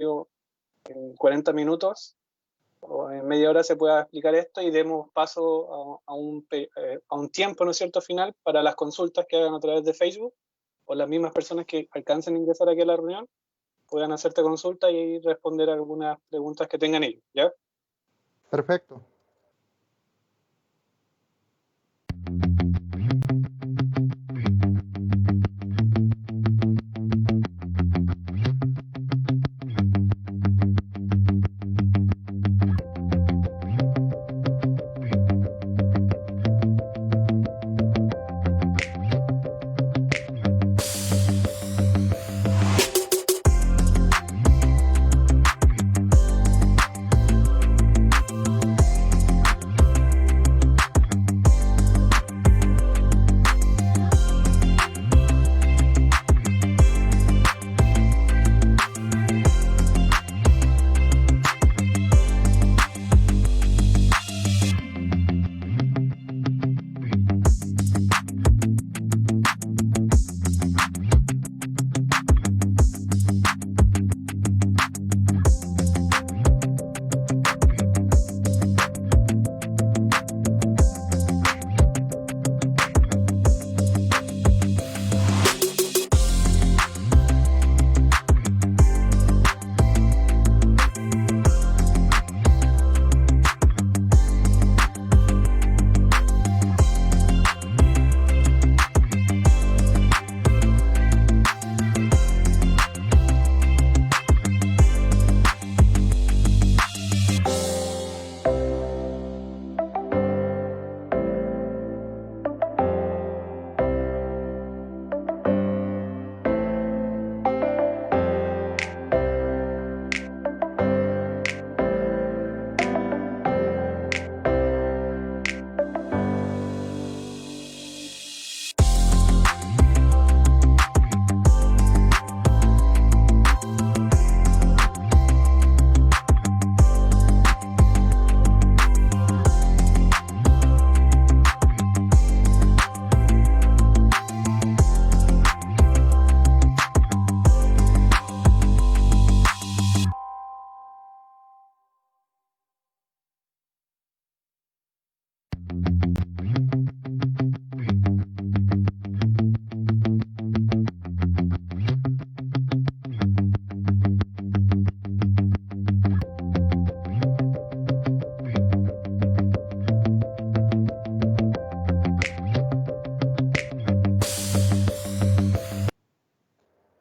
rápido, en 40 minutos o en media hora se pueda explicar esto y demos paso a un tiempo, ¿no es cierto?, final para las consultas que hagan a través de Facebook o las mismas personas que alcancen a ingresar aquí a la reunión puedan hacerte consulta y responder algunas preguntas que tengan ellos, ¿ya? Perfecto.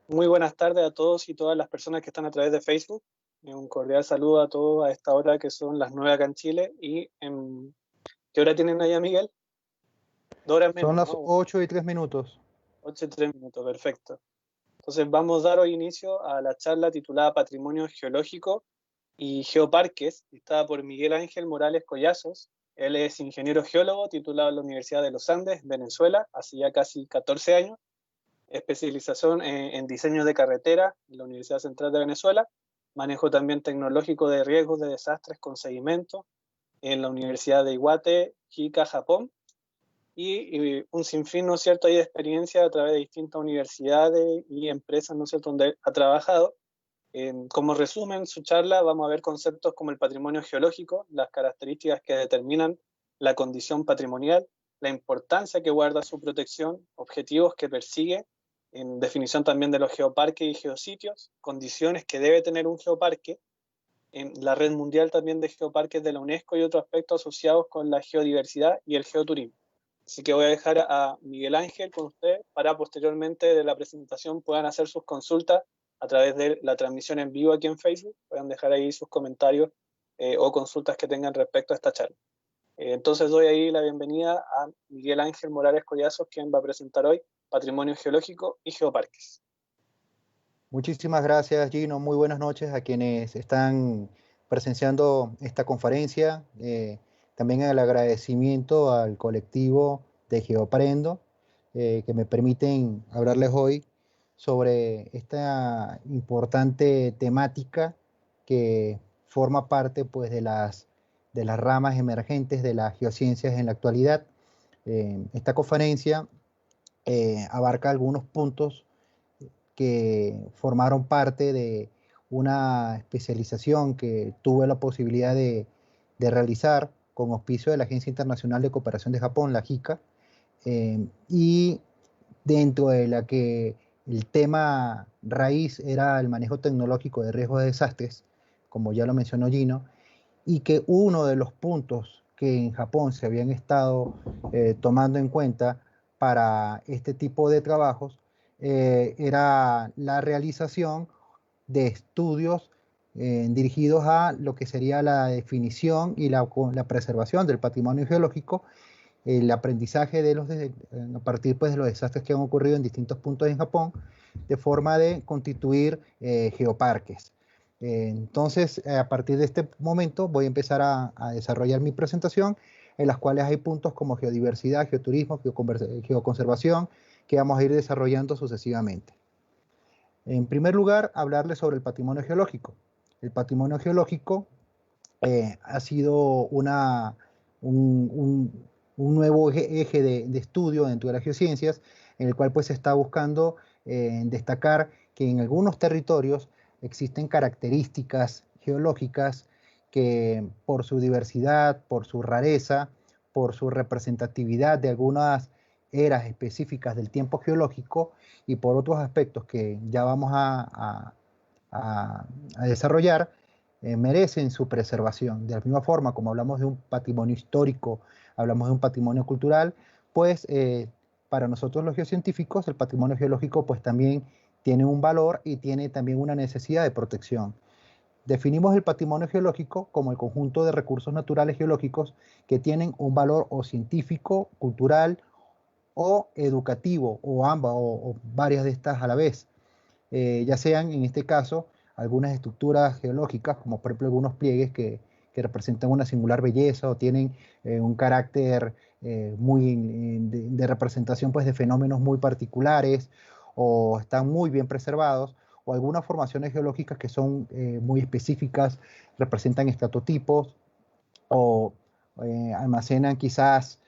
Muy buenas tardes a todos y todas las personas que están a través de Facebook. Un cordial saludo a todos a esta hora que son las 9 acá en Chile. ¿Qué hora tienen allá, Miguel? 2 horas menos, Son las ¿no? 8:03. 8:03, perfecto. Entonces vamos a dar hoy inicio a la charla titulada Patrimonio Geológico y Geoparques, dictada por Miguel Ángel Morales Collazos. Él es ingeniero geólogo titulado en la Universidad de los Andes, Venezuela, hace ya casi 14 años. Especialización en diseño de carretera en la Universidad Central de Venezuela, manejo también tecnológico de riesgos de desastres con seguimiento en la Universidad de Iwate, Hika, Japón, y un sinfín, ¿no es cierto?, de experiencia a través de distintas universidades y empresas, ¿no es cierto?, donde ha trabajado. Como resumen, su charla vamos a ver conceptos como el patrimonio geológico, las características que determinan la condición patrimonial, la importancia que guarda su protección, objetivos que persigue, en definición también de los geoparques y geositios, condiciones que debe tener un geoparque, en la red mundial también de geoparques de la UNESCO y otros aspectos asociados con la geodiversidad y el geoturismo. Así que voy a dejar a Miguel Ángel con usted para posteriormente de la presentación puedan hacer sus consultas a través de la transmisión en vivo aquí en Facebook, puedan dejar ahí sus comentarios o consultas que tengan respecto a esta charla. Entonces doy ahí la bienvenida a Miguel Ángel Morales Collazos, quien va a presentar hoy Patrimonio Geológico y Geoparques. Muchísimas gracias, Gino. Muy buenas noches a quienes están presenciando esta conferencia. También el agradecimiento al colectivo de Geoprendo, que me permiten hablarles hoy sobre esta importante temática que forma parte, pues, de las ramas emergentes de las geociencias en la actualidad. Esta conferencia abarca algunos puntos que formaron parte de una especialización que tuve la posibilidad de realizar con auspicio de la Agencia Internacional de Cooperación de Japón, la JICA, y dentro de la que el tema raíz era el manejo tecnológico de riesgos de desastres, como ya lo mencionó Gino, y que uno de los puntos que en Japón se habían estado tomando en cuenta para este tipo de trabajos era la realización de estudios dirigidos a lo que sería la definición y la preservación del patrimonio geológico, el aprendizaje a partir pues, de los desastres que han ocurrido en distintos puntos en Japón, de forma de constituir geoparques. Entonces, a partir de este momento voy a empezar a desarrollar mi presentación, en las cuales hay puntos como geodiversidad, geoturismo, geoconservación, que vamos a ir desarrollando sucesivamente. En primer lugar, hablarles sobre el patrimonio geológico. El patrimonio geológico ha sido un nuevo eje de estudio dentro de las geociencias, en el cual pues se está buscando destacar que en algunos territorios existen características geológicas que por su diversidad, por su rareza, por su representatividad de algunas eras específicas del tiempo geológico y por otros aspectos que ya vamos a desarrollar, merecen su preservación. De la misma forma como hablamos de un patrimonio histórico, hablamos de un patrimonio cultural, pues para nosotros los geocientíficos el patrimonio geológico pues también tiene un valor y tiene también una necesidad de protección. Definimos el patrimonio geológico como el conjunto de recursos naturales geológicos que tienen un valor o científico, cultural o educativo, o ambas, o varias de estas a la vez. Ya sean en este caso algunas estructuras geológicas, como por ejemplo algunos pliegues que representan una singular belleza o tienen un carácter de representación pues, de fenómenos muy particulares o están muy bien preservados, o algunas formaciones geológicas que son muy específicas, representan estatotipos o almacenan quizás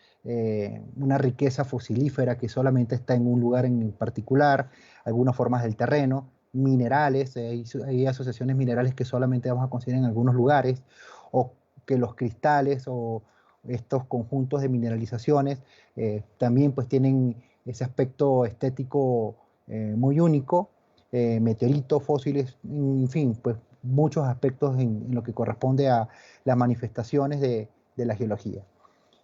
una riqueza fosilífera que solamente está en un lugar en particular, algunas formas del terreno, minerales, hay asociaciones minerales que solamente vamos a conseguir en algunos lugares, o que los cristales o estos conjuntos de mineralizaciones también pues tienen ese aspecto estético muy único, meteoritos, fósiles, en fin, pues muchos aspectos en lo que corresponde a las manifestaciones de la geología.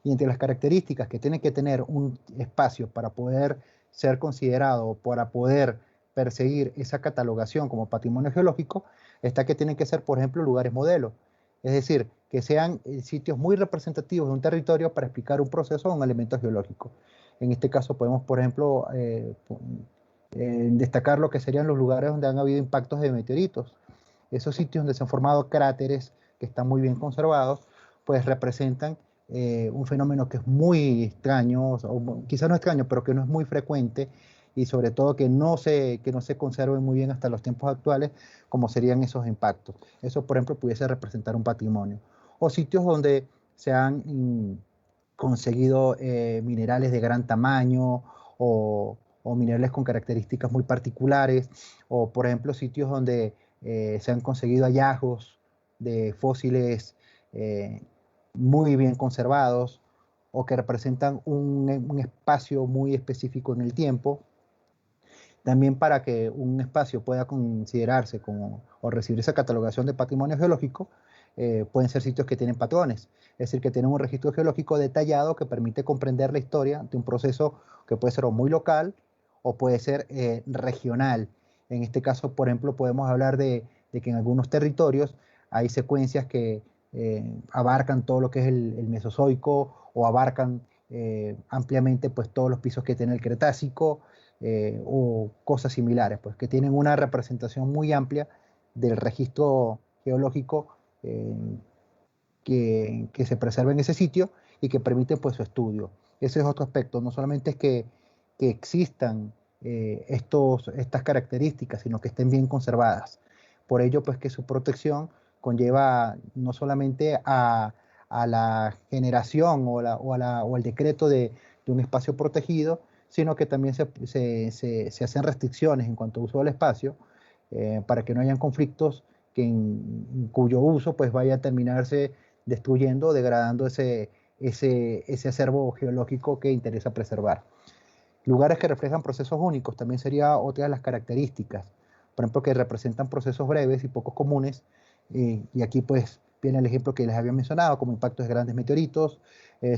Y entre las características que tiene que tener un espacio para poder ser considerado, para poder perseguir esa catalogación como patrimonio geológico, está que tienen que ser, por ejemplo, lugares modelo. Es decir, que sean sitios muy representativos de un territorio para explicar un proceso o un elemento geológico. En este caso podemos, por ejemplo, destacar lo que serían los lugares donde han habido impactos de meteoritos. Esos sitios donde se han formado cráteres que están muy bien conservados, pues representan un fenómeno que es muy extraño, o quizás no extraño, pero que no es muy frecuente y sobre todo que no se conserve muy bien hasta los tiempos actuales, como serían esos impactos. Eso, por ejemplo, pudiese representar un patrimonio. O sitios donde se han conseguido minerales de gran tamaño o minerales con características muy particulares, o por ejemplo sitios donde se han conseguido hallazgos de fósiles muy bien conservados o que representan un espacio muy específico en el tiempo. También para que un espacio pueda considerarse como, o recibir esa catalogación de patrimonio geológico, pueden ser sitios que tienen patrones, es decir, que tienen un registro geológico detallado que permite comprender la historia de un proceso que puede ser o muy local o puede ser regional. En este caso, por ejemplo, podemos hablar de que en algunos territorios hay secuencias que abarcan todo lo que es el Mesozoico o abarcan ampliamente pues, todos los pisos que tiene el Cretácico o cosas similares, pues que tienen una representación muy amplia del registro geológico que se preserva en ese sitio y que permite pues su estudio. Ese es otro aspecto, no solamente es que existan estas características, sino que estén bien conservadas. Por ello pues que su protección conlleva no solamente a la generación o el decreto de un espacio protegido, sino que también se hacen restricciones en cuanto a uso del espacio para que no hayan conflictos en cuyo uso pues vaya a terminarse destruyendo, degradando ese acervo geológico que interesa preservar. Lugares que reflejan procesos únicos también sería otra de las características, por ejemplo, que representan procesos breves y poco comunes, y aquí pues viene el ejemplo que les había mencionado, como impactos de grandes meteoritos,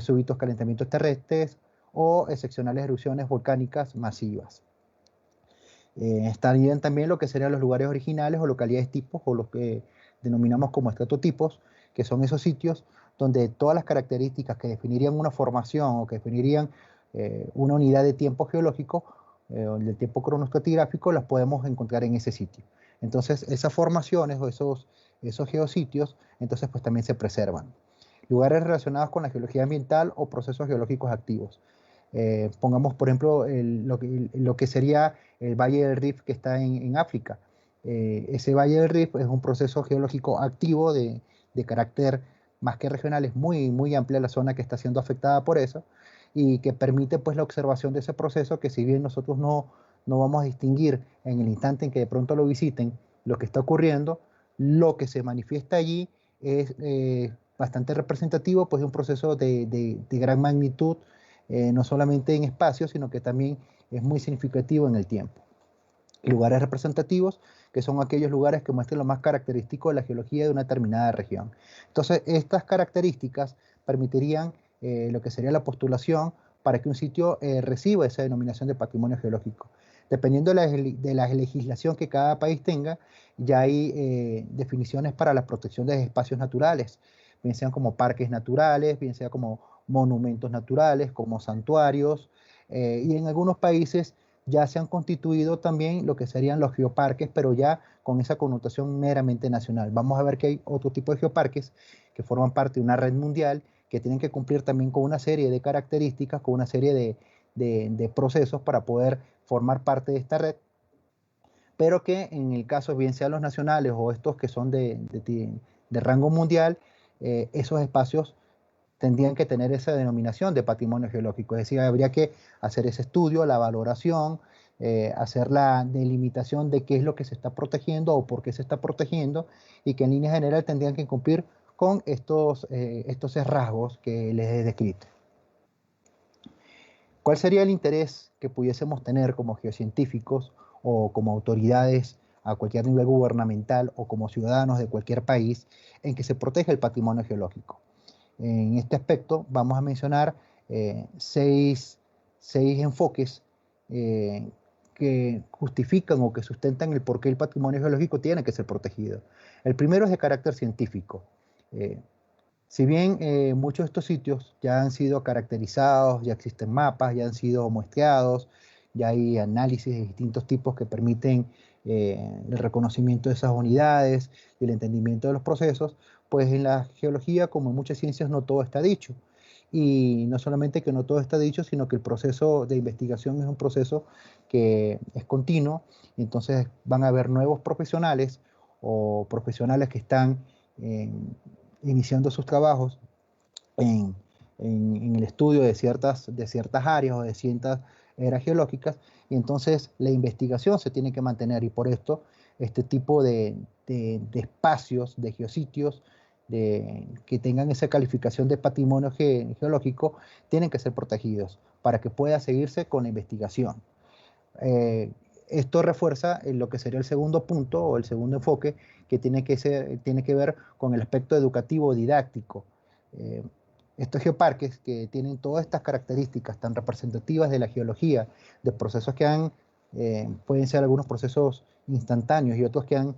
súbitos calentamientos terrestres o excepcionales erupciones volcánicas masivas. Estarían también lo que serían los lugares originales o localidades tipos, o los que denominamos como estratotipos, que son esos sitios donde todas las características que definirían una formación o que definirían una unidad de tiempo geológico, o del tiempo cronoestratigráfico, las podemos encontrar en ese sitio. Entonces, esas formaciones o esos geositios, entonces pues también se preservan. Lugares relacionados con la geología ambiental o procesos geológicos activos. Pongamos, por ejemplo, lo que sería el Valle del Rift que está en África. Ese Valle del Rift es un proceso geológico activo de carácter más que regional, es muy, muy amplia la zona que está siendo afectada por eso y que permite pues la observación de ese proceso que si bien nosotros no vamos a distinguir en el instante en que de pronto lo visiten lo que está ocurriendo, lo que se manifiesta allí es bastante representativo pues de un proceso de gran magnitud, no solamente en espacio, sino que también es muy significativo en el tiempo. Lugares representativos, que son aquellos lugares que muestran lo más característico de la geología de una determinada región. Entonces, estas características permitirían lo que sería la postulación para que un sitio reciba esa denominación de patrimonio geológico. Dependiendo de la legislación que cada país tenga, ya hay definiciones para la protección de espacios naturales, bien sean como parques naturales, bien sea como monumentos naturales, como santuarios, y en algunos países ya se han constituido también lo que serían los geoparques, pero ya con esa connotación meramente nacional. Vamos a ver que hay otro tipo de geoparques que forman parte de una red mundial, que tienen que cumplir también con una serie de características, con una serie de procesos para poder formar parte de esta red, pero que en el caso bien sean los nacionales o estos que son de rango mundial, esos espacios tendrían que tener esa denominación de patrimonio geológico. Es decir, habría que hacer ese estudio, la valoración, hacer la delimitación de qué es lo que se está protegiendo o por qué se está protegiendo, y que en línea general tendrían que cumplir con estos rasgos que les he descrito. ¿Cuál sería el interés que pudiésemos tener como geocientíficos o como autoridades a cualquier nivel gubernamental o como ciudadanos de cualquier país en que se proteja el patrimonio geológico? En este aspecto vamos a mencionar seis enfoques que justifican o que sustentan el por qué el patrimonio geológico tiene que ser protegido. El primero es de carácter científico. Si bien muchos de estos sitios ya han sido caracterizados, ya existen mapas, ya han sido muestreados, ya hay análisis de distintos tipos que permiten el reconocimiento de esas unidades y el entendimiento de los procesos, pues en la geología, como en muchas ciencias, no todo está dicho. Y no solamente que no todo está dicho, sino que el proceso de investigación es un proceso que es continuo, y entonces van a haber nuevos profesionales o profesionales que están iniciando sus trabajos en, en el estudio de ciertas áreas o de ciertas eras geológicas, y entonces la investigación se tiene que mantener, y por esto este tipo de espacios, de geositios, que tengan esa calificación de patrimonio geológico, tienen que ser protegidos para que pueda seguirse con la investigación. Eh, Esto refuerza en lo que sería el segundo punto o el segundo enfoque, que tiene que ver con el aspecto educativo didáctico. Eh, Estos geoparques que tienen todas estas características tan representativas de la geología, de procesos que pueden ser algunos procesos instantáneos y otros que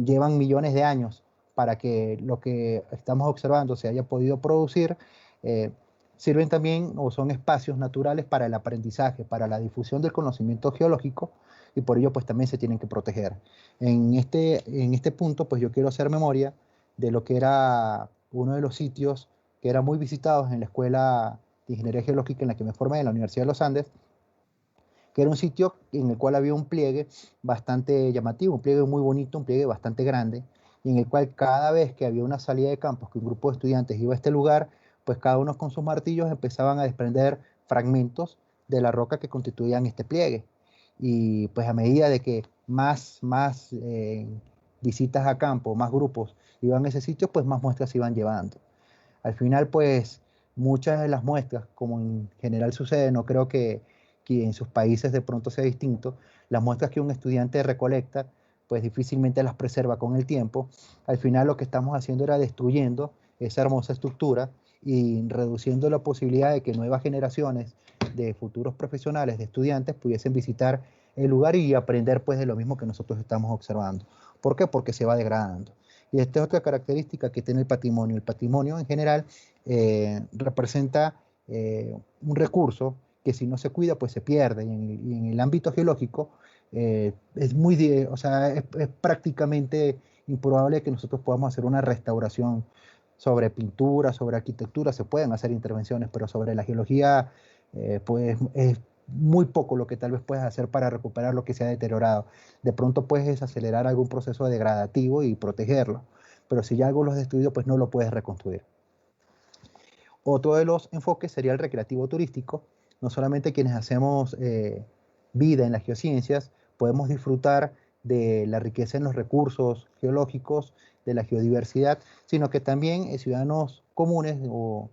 llevan millones de años para que lo que estamos observando se haya podido producir, eh, sirven también o son espacios naturales para el aprendizaje, para la difusión del conocimiento geológico, y por ello pues también se tienen que proteger. En este punto pues yo quiero hacer memoria de lo que era uno de los sitios que era muy visitados en la Escuela de Ingeniería Geológica en la que me formé, en la Universidad de los Andes, que era un sitio en el cual había un pliegue bastante llamativo, un pliegue muy bonito, un pliegue bastante grande, y en el cual cada vez que había una salida de campos, que un grupo de estudiantes iba a este lugar, pues cada uno con sus martillos empezaban a desprender fragmentos de la roca que constituían este pliegue. Y pues a medida de que más visitas a campo, más grupos iban a ese sitio, pues más muestras se iban llevando. Al final, pues muchas de las muestras, como en general sucede, no creo que en sus países de pronto sea distinto, las muestras que un estudiante recolecta, pues difícilmente las preserva con el tiempo. Al final lo que estamos haciendo era destruyendo esa hermosa estructura y reduciendo la posibilidad de que nuevas generaciones de futuros profesionales, de estudiantes, pudiesen visitar el lugar y aprender pues de lo mismo que nosotros estamos observando. ¿Por qué? Porque se va degradando. Y esta es otra característica que tiene el patrimonio. El patrimonio en general representa un recurso que si no se cuida pues se pierde. Y en el ámbito geológico es o sea, es prácticamente improbable que nosotros podamos hacer una restauración sobre pintura, sobre arquitectura, se pueden hacer intervenciones, pero sobre la geología pues es muy poco lo que tal vez puedes hacer para recuperar lo que se ha deteriorado. De pronto puedes acelerar algún proceso degradativo y protegerlo, pero si ya algo lo has destruido, pues no lo puedes reconstruir. Otro de los enfoques sería el recreativo turístico. No solamente quienes hacemos vida en las geociencias podemos disfrutar de la riqueza en los recursos geológicos, de la geodiversidad, sino que también ciudadanos comunes o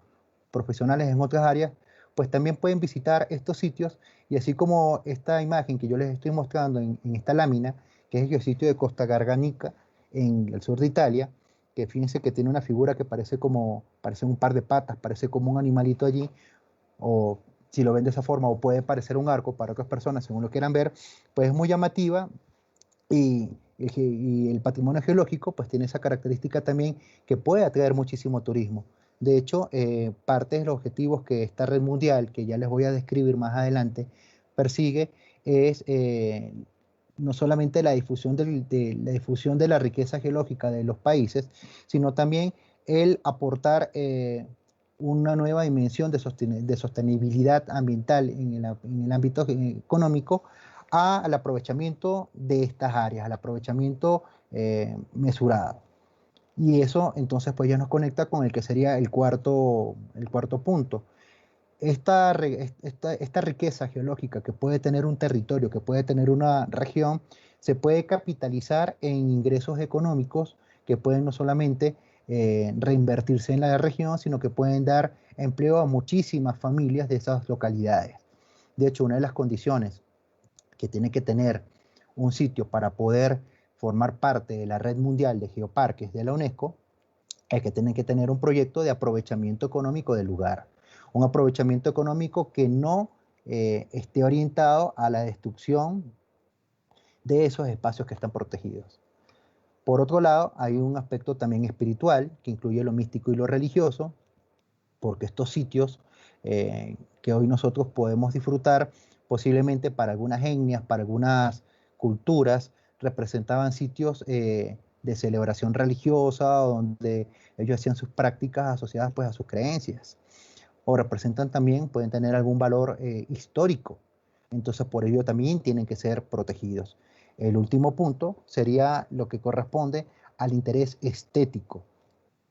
profesionales en otras áreas, pues también pueden visitar estos sitios y así como esta imagen que yo les estoy mostrando en esta lámina, que es el geositio de Costa Garganica en el sur de Italia, que fíjense que tiene una figura que parece un par de patas, parece como un animalito allí, o si lo ven de esa forma, o puede parecer un arco para otras personas, según lo quieran ver, pues es muy llamativa y el patrimonio geológico pues tiene esa característica también que puede atraer muchísimo turismo. De hecho, parte de los objetivos que esta red mundial, que ya les voy a describir más adelante, persigue es no solamente la difusión la difusión de la riqueza geológica de los países, sino también el aportar una nueva dimensión de sostenibilidad ambiental en el ámbito económico al aprovechamiento de estas áreas, al aprovechamiento mesurado. Y eso entonces pues ya nos conecta con el que sería el cuarto punto. Esta riqueza geológica que puede tener un territorio, que puede tener una región, se puede capitalizar en ingresos económicos que pueden no solamente reinvertirse en la región, sino que pueden dar empleo a muchísimas familias de esas localidades. De hecho, una de las condiciones que tiene que tener un sitio para poder formar parte de la red mundial de geoparques de la UNESCO es que tiene que tener un proyecto de aprovechamiento económico del lugar. Un aprovechamiento económico que no esté orientado a la destrucción de esos espacios que están protegidos. Por otro lado, hay un aspecto también espiritual que incluye lo místico y lo religioso, porque estos sitios que hoy nosotros podemos disfrutar, posiblemente para algunas etnias, para algunas culturas, representaban sitios de celebración religiosa, donde ellos hacían sus prácticas asociadas pues a sus creencias, o representan también, pueden tener algún valor histórico, entonces por ello también tienen que ser protegidos. El último punto sería lo que corresponde al interés estético.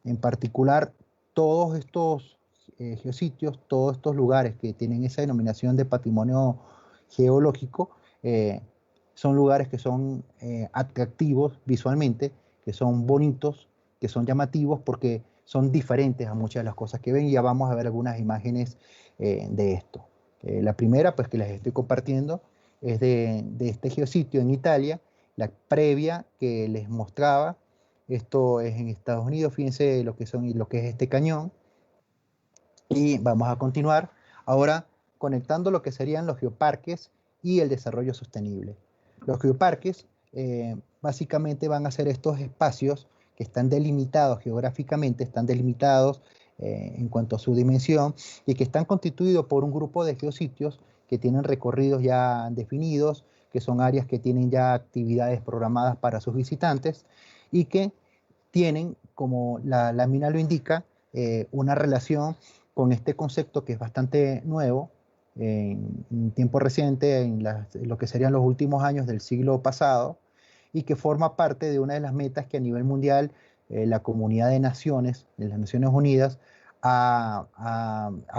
En particular, todos estos geositios, todos estos lugares que tienen esa denominación de patrimonio geológico, son lugares que son atractivos visualmente, que son bonitos, que son llamativos porque son diferentes a muchas de las cosas que ven y ya vamos a ver algunas imágenes de esto. La primera, pues que les estoy compartiendo, es de este geositio en Italia, la previa que les mostraba. Esto es en Estados Unidos, fíjense lo que es este cañón. Y vamos a continuar ahora conectando lo que serían los geoparques y el desarrollo sostenible. Los geoparques básicamente van a ser estos espacios que están delimitados geográficamente, están delimitados en cuanto a su dimensión y que están constituidos por un grupo de geositios que tienen recorridos ya definidos, que son áreas que tienen ya actividades programadas para sus visitantes y que tienen, como la lámina lo indica, una relación con este concepto que es bastante nuevo, en tiempo reciente, en lo que serían los últimos años del siglo pasado, y que forma parte de una de las metas que a nivel mundial la comunidad de naciones, de las Naciones Unidas, ha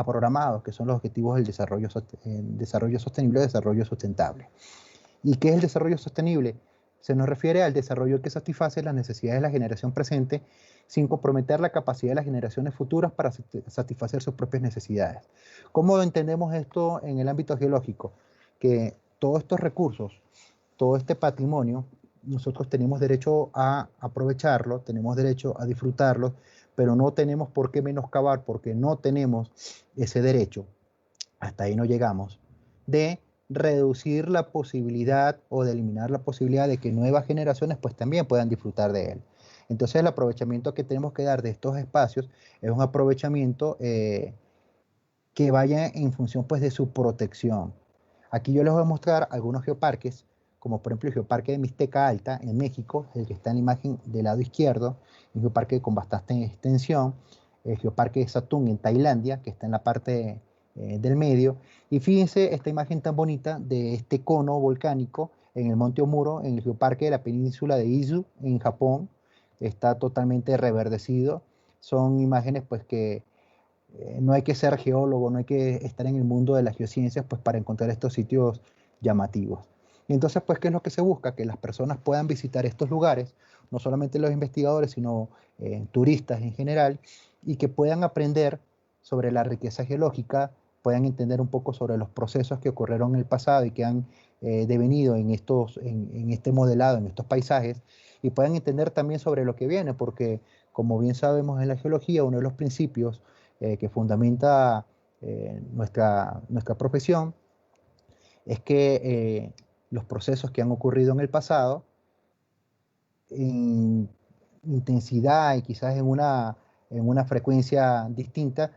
programado, que son los objetivos del desarrollo sostenible, desarrollo sustentable. ¿Y qué es el desarrollo sostenible? se nos refiere al desarrollo que satisface las necesidades de la generación presente sin comprometer la capacidad de las generaciones futuras para satisfacer sus propias necesidades. ¿Cómo entendemos esto en el ámbito geológico? Que todos estos recursos, todo este patrimonio, nosotros tenemos derecho a aprovecharlo, tenemos derecho a disfrutarlo, pero no tenemos por qué menoscabar, porque no tenemos ese derecho, hasta ahí no llegamos, de reducir la posibilidad o de eliminar la posibilidad de que nuevas generaciones pues también puedan disfrutar de él. Entonces el aprovechamiento que tenemos que dar de estos espacios es un aprovechamiento que vaya en función pues de su protección. Aquí yo les voy a mostrar algunos geoparques, como por ejemplo el geoparque de Mixteca Alta en México, el que está en la imagen del lado izquierdo, un geoparque con bastante extensión, el geoparque de Satun en Tailandia, que está en la parte del medio, y fíjense esta imagen tan bonita de este cono volcánico en el monte Omuro, en el geoparque de la península de Izu, en Japón, está totalmente reverdecido. Son imágenes pues que no hay que ser geólogo, no hay que estar en el mundo de las geociencias pues para encontrar estos sitios llamativos. Y entonces pues ¿qué es lo que se busca? Que las personas puedan visitar estos lugares, no solamente los investigadores, sino turistas en general, y que puedan aprender sobre la riqueza geológica, puedan entender un poco sobre los procesos que ocurrieron en el pasado y que han devenido en este modelado, en estos paisajes, y puedan entender también sobre lo que viene, porque como bien sabemos en la geología, uno de los principios que fundamenta nuestra profesión es que los procesos que han ocurrido en el pasado, en intensidad y quizás en una frecuencia distinta,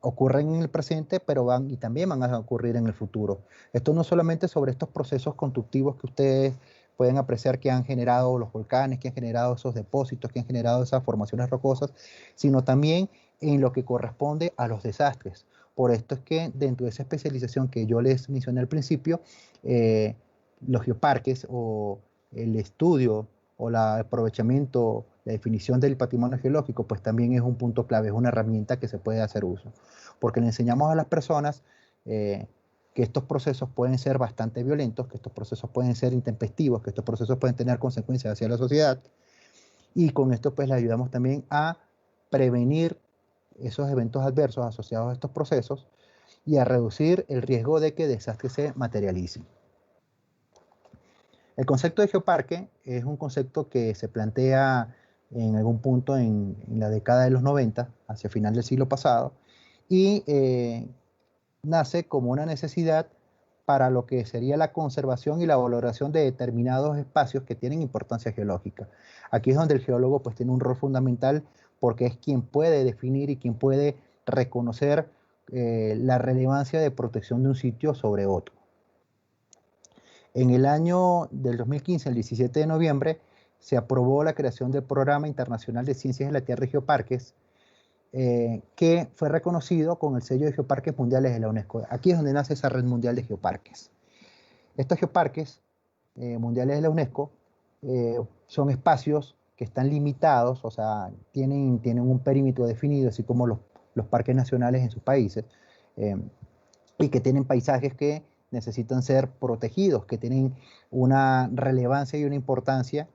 ocurren en el presente, pero van y también van a ocurrir en el futuro. Esto no solamente sobre estos procesos constructivos que ustedes pueden apreciar que han generado los volcanes, que han generado esos depósitos, que han generado esas formaciones rocosas, sino también en lo que corresponde a los desastres. Por esto es que dentro de esa especialización que yo les mencioné al principio, eh, los geoparques o el estudio o el aprovechamiento, la definición del patrimonio geológico, pues también es un punto clave, es una herramienta que se puede hacer uso. Porque le enseñamos a las personas que estos procesos pueden ser bastante violentos, que estos procesos pueden ser intempestivos, que estos procesos pueden tener consecuencias hacia la sociedad, y con esto pues le ayudamos también a prevenir esos eventos adversos asociados a estos procesos y a reducir el riesgo de que desastres se materialicen. El concepto de geoparque es un concepto que se plantea en algún punto en la década de los 90, hacia final del siglo pasado, y nace como una necesidad para lo que sería la conservación y la valoración de determinados espacios que tienen importancia geológica. Aquí es donde el geólogo pues tiene un rol fundamental porque es quien puede definir y quien puede reconocer la relevancia de protección de un sitio sobre otro. En el año del 2015, el 17 de noviembre, se aprobó la creación del Programa Internacional de Ciencias de la Tierra y Geoparques, que fue reconocido con el sello de Geoparques Mundiales de la UNESCO. Aquí es donde nace esa red mundial de geoparques. Estos geoparques mundiales de la UNESCO son espacios que están limitados, o sea, tienen un perímetro definido, así como los parques nacionales en sus países, eh, y que tienen paisajes que necesitan ser protegidos, que tienen una relevancia y una importancia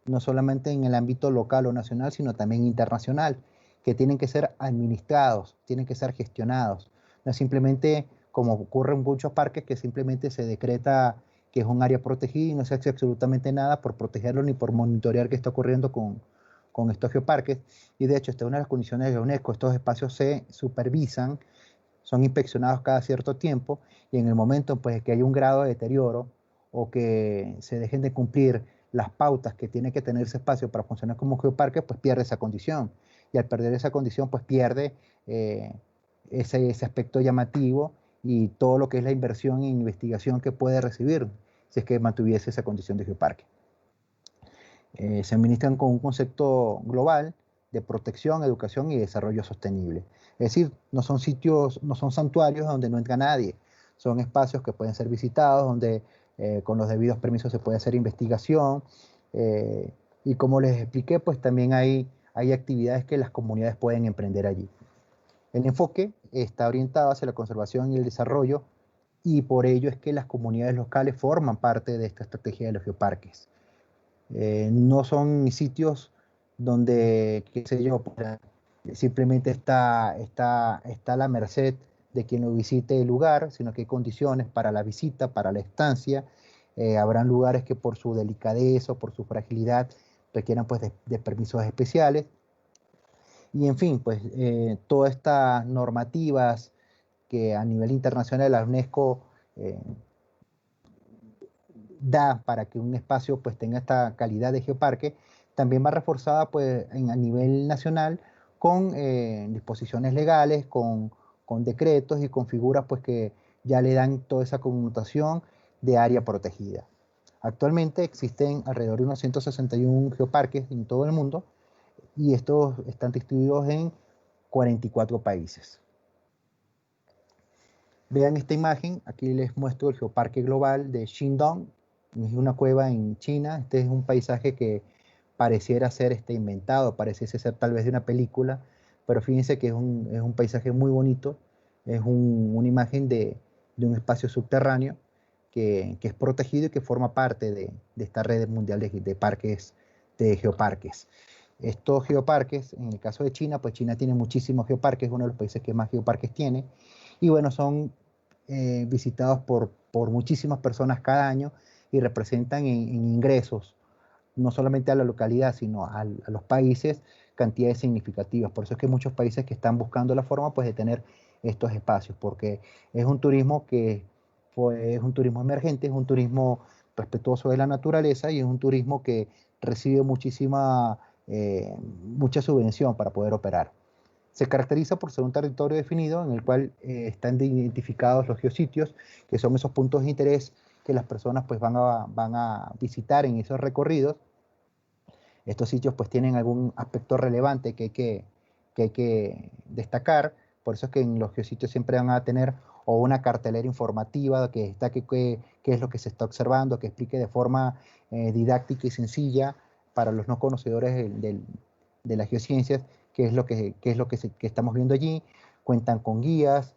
no solamente en el ámbito local o nacional, sino también internacional, que tienen que ser administrados, tienen que ser gestionados. No es simplemente como ocurre en muchos parques que simplemente se decreta que es un área protegida y no se hace absolutamente nada por protegerlo ni por monitorear qué está ocurriendo con estos geoparques. Y de hecho, esta es una de las condiciones de la UNESCO. Estos espacios se supervisan, son inspeccionados cada cierto tiempo y en el momento pues, que hay un grado de deterioro o que se dejen de cumplir las pautas que tiene que tener ese espacio para funcionar como geoparque, pues pierde esa condición. Y al perder esa condición, pues pierde ese aspecto llamativo y todo lo que es la inversión en investigación que puede recibir si es que mantuviese esa condición de geoparque. Se administran con un concepto global de protección, educación y desarrollo sostenible. Es decir, no son sitios, no son santuarios donde no entra nadie, son espacios que pueden ser visitados, donde con los debidos permisos se puede hacer investigación, y como les expliqué, pues también hay actividades que las comunidades pueden emprender allí. El enfoque está orientado hacia la conservación y el desarrollo, y por ello es que las comunidades locales forman parte de esta estrategia de los geoparques. No son sitios donde, qué sé yo, simplemente está a la merced de quien lo visite el lugar, sino que hay condiciones para la visita, para la estancia. Habrán lugares que por su delicadeza o por su fragilidad requieran pues de permisos especiales. Y en fin, pues todas estas normativas que a nivel internacional la UNESCO eh, da para que un espacio pues tenga esta calidad de geoparque, también va reforzada pues a nivel nacional con disposiciones legales, con decretos y con figuras pues que ya le dan toda esa connotación de área protegida. Actualmente existen alrededor de unos 161 geoparques en todo el mundo y estos están distribuidos en 44 países. Vean esta imagen, aquí les muestro el geoparque global de Shindong, es una cueva en China. Este es un paisaje que pareciera ser inventado, pareciese ser tal vez de una película, pero fíjense que es un paisaje muy bonito, es una imagen de un espacio subterráneo que es protegido y que forma parte de esta red mundial de parques, de geoparques. Estos geoparques, en el caso de China, pues China tiene muchísimos geoparques, es uno de los países que más geoparques tiene, y bueno, son visitados por muchísimas personas cada año y representan en ingresos, no solamente a la localidad, sino a los países, cantidades significativas. Por eso es que muchos países que están buscando la forma pues, de tener estos espacios, porque es un turismo que pues, es un turismo emergente, es un turismo respetuoso de la naturaleza y es un turismo que recibe mucha subvención para poder operar. Se caracteriza por ser un territorio definido en el cual están identificados los geositios, que son esos puntos de interés que las personas pues, van a visitar en esos recorridos. Estos sitios pues tienen algún aspecto relevante que hay que destacar, por eso es que en los geositios siempre van a tener o una cartelera informativa que destaque qué es lo que se está observando, que explique de forma didáctica y sencilla para los no conocedores de las geociencias qué es lo que estamos viendo allí. Cuentan con guías,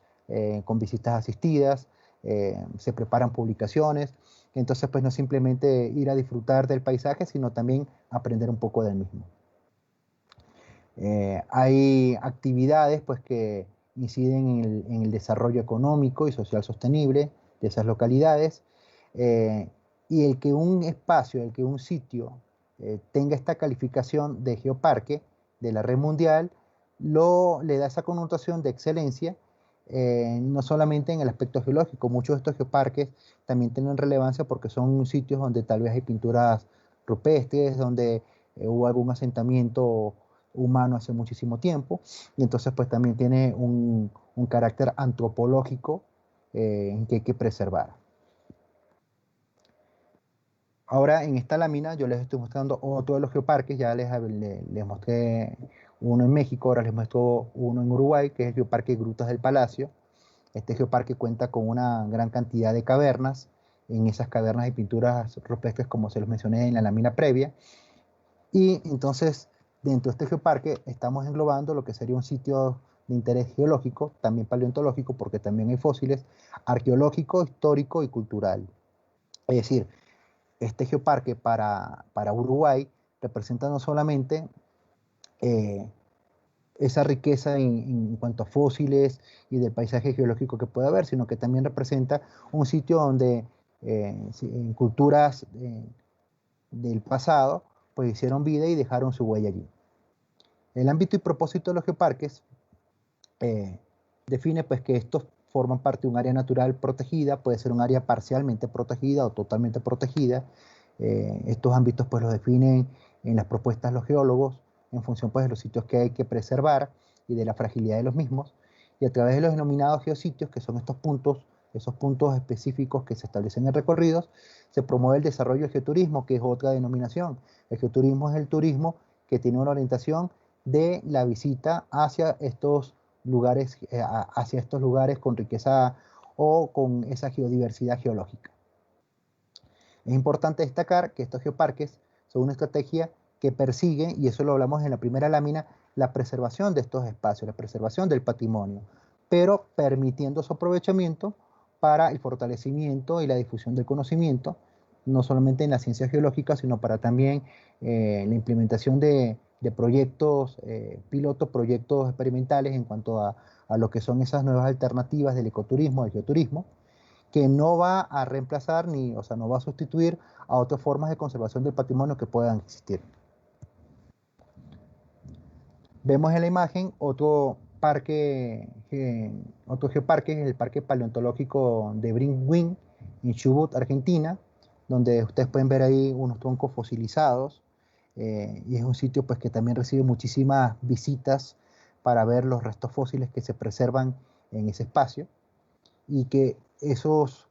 con visitas asistidas, se preparan publicaciones. Entonces, pues no simplemente ir a disfrutar del paisaje, sino también aprender un poco del mismo. Hay actividades pues, que inciden en el desarrollo económico y social sostenible de esas localidades, y el que un espacio, el que un sitio tenga esta calificación de geoparque de la red mundial, le da esa connotación de excelencia, no solamente en el aspecto geológico. Muchos de estos geoparques también tienen relevancia porque son sitios donde tal vez hay pinturas rupestres, donde hubo algún asentamiento humano hace muchísimo tiempo, y entonces pues también tiene un carácter antropológico que hay que preservar. Ahora en esta lámina yo les estoy mostrando otro de los geoparques, ya les mostré uno en México, ahora les muestro uno en Uruguay, que es el Geoparque Grutas del Palacio. Este geoparque cuenta con una gran cantidad de cavernas. En esas cavernas hay pinturas rupestres, como se los mencioné en la lámina previa. Y entonces, dentro de este geoparque, estamos englobando lo que sería un sitio de interés geológico, también paleontológico, porque también hay fósiles, arqueológico, histórico y cultural. Es decir, este geoparque para Uruguay representa no solamente eh, esa riqueza en cuanto a fósiles y del paisaje geológico que puede haber, sino que también representa un sitio donde en culturas del pasado pues hicieron vida y dejaron su huella allí. El ámbito y propósito de los geoparques eh, define pues que estos forman parte de un área natural protegida, puede ser un área parcialmente protegida o totalmente protegida. Estos ámbitos pues los definen en las propuestas los geólogos en función pues de los sitios que hay que preservar y de la fragilidad de los mismos, y a través de los denominados geositios, que son esos puntos específicos que se establecen en recorridos, se promueve el desarrollo del geoturismo, que es otra denominación. El geoturismo es el turismo que tiene una orientación de la visita hacia estos lugares con riqueza o con esa geodiversidad geológica. Es importante destacar que estos geoparques son una estrategia que persigue, y eso lo hablamos en la primera lámina, la preservación de estos espacios, la preservación del patrimonio, pero permitiendo su aprovechamiento para el fortalecimiento y la difusión del conocimiento, no solamente en la ciencia geológica, sino para también la implementación de proyectos piloto, proyectos experimentales en cuanto a lo que son esas nuevas alternativas del ecoturismo, del geoturismo, que no va a reemplazar ni, o sea, no va a sustituir a otras formas de conservación del patrimonio que puedan existir. Vemos en la imagen otro parque, otro geoparque, el Parque Paleontológico de Brinquín, en Chubut, Argentina, donde ustedes pueden ver ahí unos troncos fosilizados, y es un sitio pues, que también recibe muchísimas visitas para ver los restos fósiles que se preservan en ese espacio, y que esos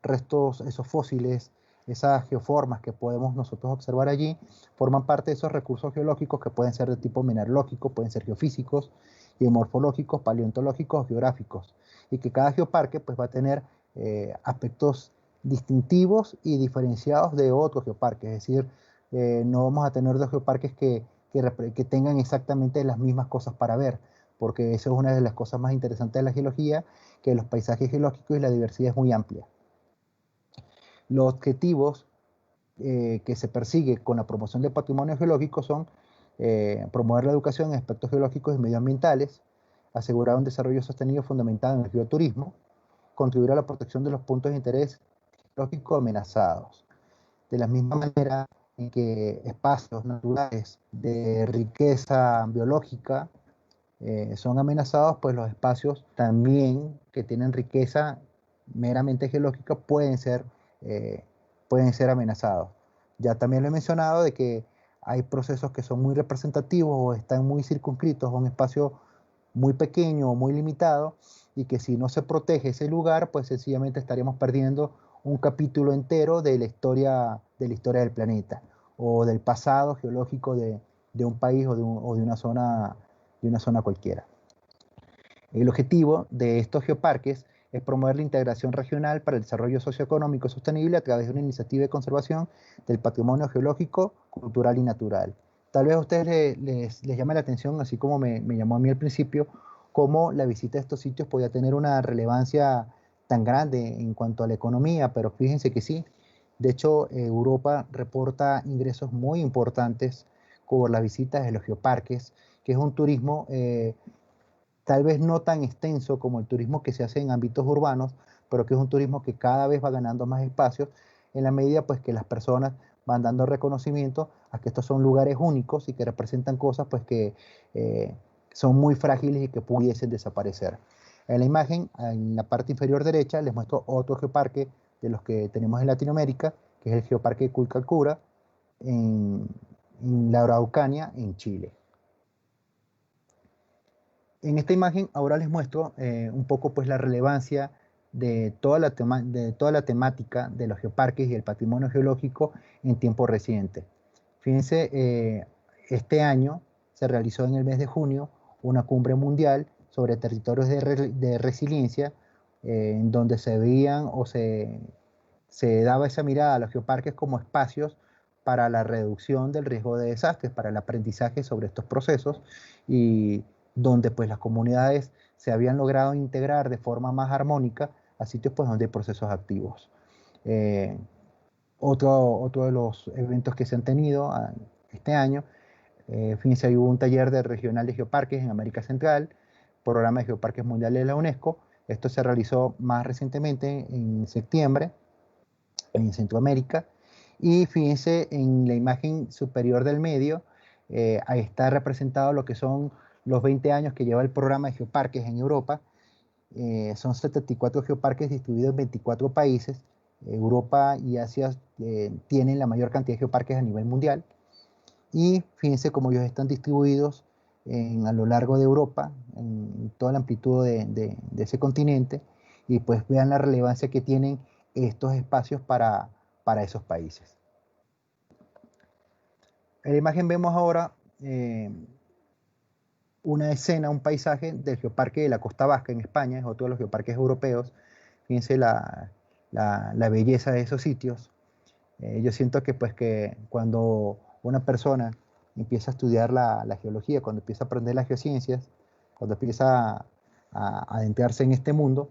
restos, esos fósiles, esas geoformas que podemos nosotros observar allí, forman parte de esos recursos geológicos que pueden ser de tipo mineralógico, pueden ser geofísicos, geomorfológicos, paleontológicos, geográficos, y que cada geoparque pues, va a tener aspectos distintivos y diferenciados de otros geoparques, es decir, no vamos a tener dos geoparques que tengan exactamente las mismas cosas para ver, porque eso es una de las cosas más interesantes de la geología, que los paisajes geológicos y la diversidad es muy amplia. Los objetivos que se persigue con la promoción del patrimonio geológico son promover la educación en aspectos geológicos y medioambientales, asegurar un desarrollo sostenido fundamentado en el geoturismo, contribuir a la protección de los puntos de interés geológico amenazados. De la misma manera en que espacios naturales de riqueza biológica son amenazados, pues los espacios también que tienen riqueza meramente geológica eh, pueden ser amenazados. Ya también lo he mencionado de que hay procesos que son muy representativos o están muy circunscritos a un espacio muy pequeño o muy limitado, y que si no se protege ese lugar, pues sencillamente estaríamos perdiendo un capítulo entero de la historia del planeta o del pasado geológico de un país o de una zona cualquiera. El objetivo de estos geoparques es promover la integración regional para el desarrollo socioeconómico sostenible a través de una iniciativa de conservación del patrimonio geológico, cultural y natural. Tal vez a ustedes les llame la atención, así como me llamó a mí al principio, cómo la visita a estos sitios podía tener una relevancia tan grande en cuanto a la economía, pero fíjense que sí. De hecho, Europa reporta ingresos muy importantes por las visitas de los geoparques, que es un turismo tal vez no tan extenso como el turismo que se hace en ámbitos urbanos, pero que es un turismo que cada vez va ganando más espacios en la medida pues que las personas van dando reconocimiento a que estos son lugares únicos y que representan cosas pues que son muy frágiles y que pudiesen desaparecer. En la imagen, en la parte inferior derecha, les muestro otro geoparque de los que tenemos en Latinoamérica, que es el Geoparque Culcalcura, en, en la Araucanía, en Chile. En esta imagen ahora les muestro un poco pues la relevancia de de toda la temática de los geoparques y el patrimonio geológico en tiempo reciente. Fíjense, este año se realizó en el mes de junio una cumbre mundial sobre territorios de resiliencia, en donde se veían o se daba esa mirada a los geoparques como espacios para la reducción del riesgo de desastres, para el aprendizaje sobre estos procesos, y donde pues las comunidades se habían logrado integrar de forma más armónica a sitios pues donde hay procesos activos. Eh, otro de los eventos que se han tenido este año, fíjense, hubo un taller de regional de geoparques en América Central, programa de geoparques mundiales de la UNESCO. Esto se realizó más recientemente en septiembre en Centroamérica. Y fíjense en la imagen superior del medio, ahí está representado lo que son los 20 años que lleva el programa de geoparques en Europa. Son 74 geoparques distribuidos en 24 países. Europa y Asia tienen la mayor cantidad de geoparques a nivel mundial. Y fíjense cómo ellos están distribuidos a lo largo de Europa, en toda la amplitud de ese continente, y pues vean la relevancia que tienen estos espacios para esos países. En la imagen vemos ahora una escena, un paisaje del Geoparque de la Costa Vasca en España, es otro de los geoparques europeos. Fíjense la belleza de esos sitios. Yo siento que pues que cuando una persona empieza a estudiar la geología, cuando empieza a aprender las geociencias, cuando empieza a adentrarse en este mundo,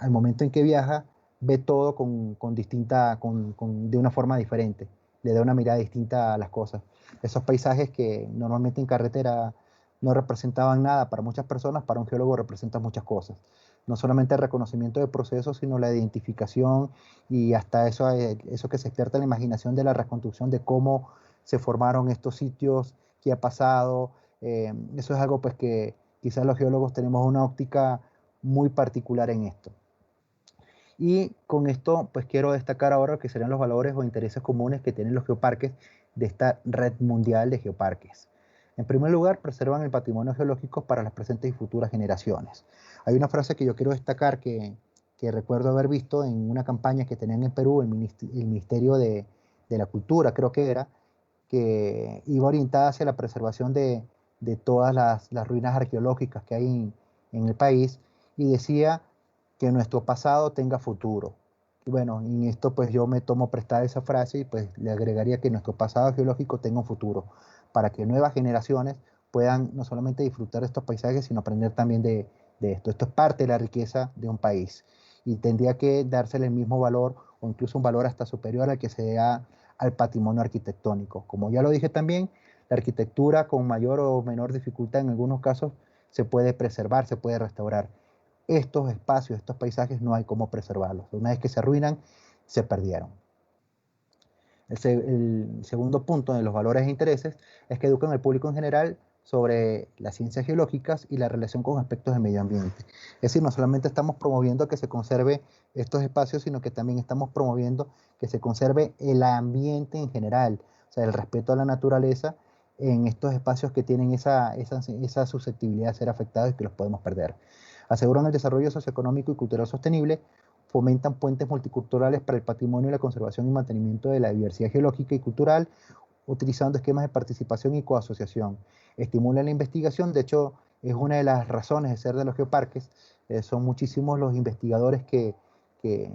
al momento en que viaja, ve todo de una forma diferente, le da una mirada distinta a las cosas. Esos paisajes que normalmente en carretera no representaban nada para muchas personas, para un geólogo representan muchas cosas. No solamente el reconocimiento de procesos, sino la identificación y hasta eso que se despierta en la imaginación de la reconstrucción de cómo se formaron estos sitios, qué ha pasado. Eso es algo pues que quizás los geólogos tenemos una óptica muy particular en esto. Y con esto, pues quiero destacar ahora que serían los valores o intereses comunes que tienen los geoparques de esta red mundial de geoparques. En primer lugar, preservan el patrimonio geológico para las presentes y futuras generaciones. Hay una frase que yo quiero destacar que recuerdo haber visto en una campaña que tenían en Perú, el Ministerio de la Cultura, creo que era, que iba orientada hacia la preservación de todas las ruinas arqueológicas que hay en el país y decía que nuestro pasado tenga futuro. Y bueno, en esto pues yo me tomo prestada esa frase y pues le agregaría que nuestro pasado geológico tenga un futuro, para que nuevas generaciones puedan no solamente disfrutar de estos paisajes, sino aprender también de esto. Esto es parte de la riqueza de un país y tendría que dársele el mismo valor o incluso un valor hasta superior al que se da al patrimonio arquitectónico. Como ya lo dije también, la arquitectura con mayor o menor dificultad en algunos casos se puede preservar, se puede restaurar. Estos espacios, estos paisajes no hay cómo preservarlos. Una vez que se arruinan, se perdieron. El segundo punto de los valores e intereses es que educan al público en general sobre las ciencias geológicas y la relación con aspectos del medio ambiente. Es decir, no solamente estamos promoviendo que se conserve estos espacios, sino que también estamos promoviendo que se conserve el ambiente en general, o sea, el respeto a la naturaleza en estos espacios que tienen esa susceptibilidad de ser afectados y que los podemos perder. Aseguran el desarrollo socioeconómico y cultural sostenible, fomentan puentes multiculturales para el patrimonio y la conservación y mantenimiento de la diversidad geológica y cultural, utilizando esquemas de participación y coasociación. Estimulan la investigación, de hecho, es una de las razones de ser de los geoparques. Son muchísimos los investigadores que, que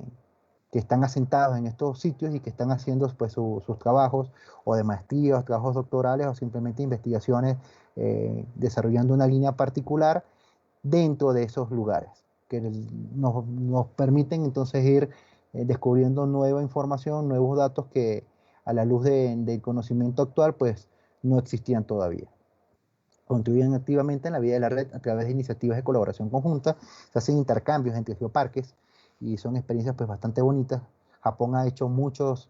están asentados en estos sitios y que están haciendo pues, sus trabajos o de maestría, o trabajos doctorales o simplemente investigaciones desarrollando una línea particular dentro de esos lugares, que nos permiten entonces ir descubriendo nueva información, nuevos datos que a la luz del conocimiento actual pues no existían todavía. Contribuyen activamente en la vida de la red a través de iniciativas de colaboración conjunta, se hacen intercambios entre geoparques y son experiencias pues bastante bonitas. Japón ha hecho muchos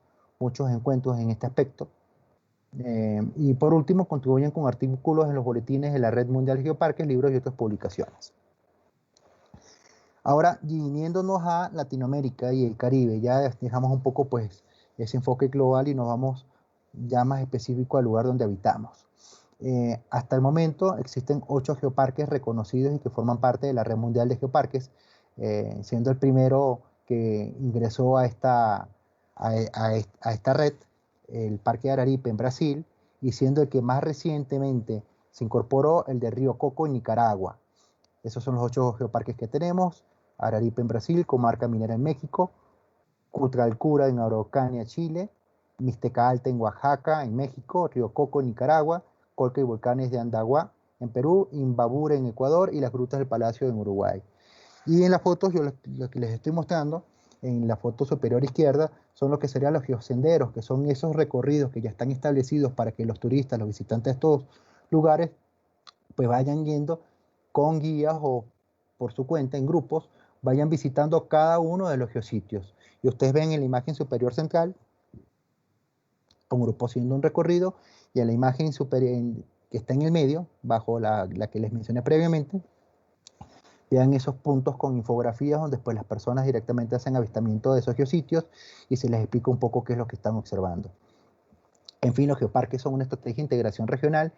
encuentros en este aspecto. Y por último, contribuyen con artículos en los boletines de la Red Mundial de Geoparques, libros y otras publicaciones. Ahora, viniéndonos a Latinoamérica y el Caribe, ya dejamos un poco pues ese enfoque global y nos vamos ya más específico al lugar donde habitamos. Hasta el momento existen 8 geoparques reconocidos y que forman parte de la Red Mundial de Geoparques, siendo el primero que ingresó a esta red el Parque de Araripe en Brasil y siendo el que más recientemente se incorporó el de Río Coco en Nicaragua. Esos son los 8 geoparques que tenemos: Araripe en Brasil, Comarca Minera en México, Cutralcura en Araucanía, Chile, Mixteca Alta en Oaxaca, en México, Río Coco en Nicaragua, Colca y Volcanes de Andahuá en Perú, Imbabura en Ecuador y las Grutas del Palacio en Uruguay. Y en las fotos, yo lo que les estoy mostrando, en la foto superior izquierda, son lo que serían los geosenderos, que son esos recorridos que ya están establecidos para que los turistas, los visitantes de estos lugares, pues vayan yendo con guías o por su cuenta, en grupos, vayan visitando cada uno de los geositios. Y ustedes ven en la imagen superior central, un grupo haciendo un recorrido, y en la imagen superior, que está en el medio, bajo la que les mencioné previamente, vean esos puntos con infografías donde después las personas directamente hacen avistamiento de esos geositios y se les explica un poco qué es lo que están observando. En fin, los geoparques son una estrategia de integración regional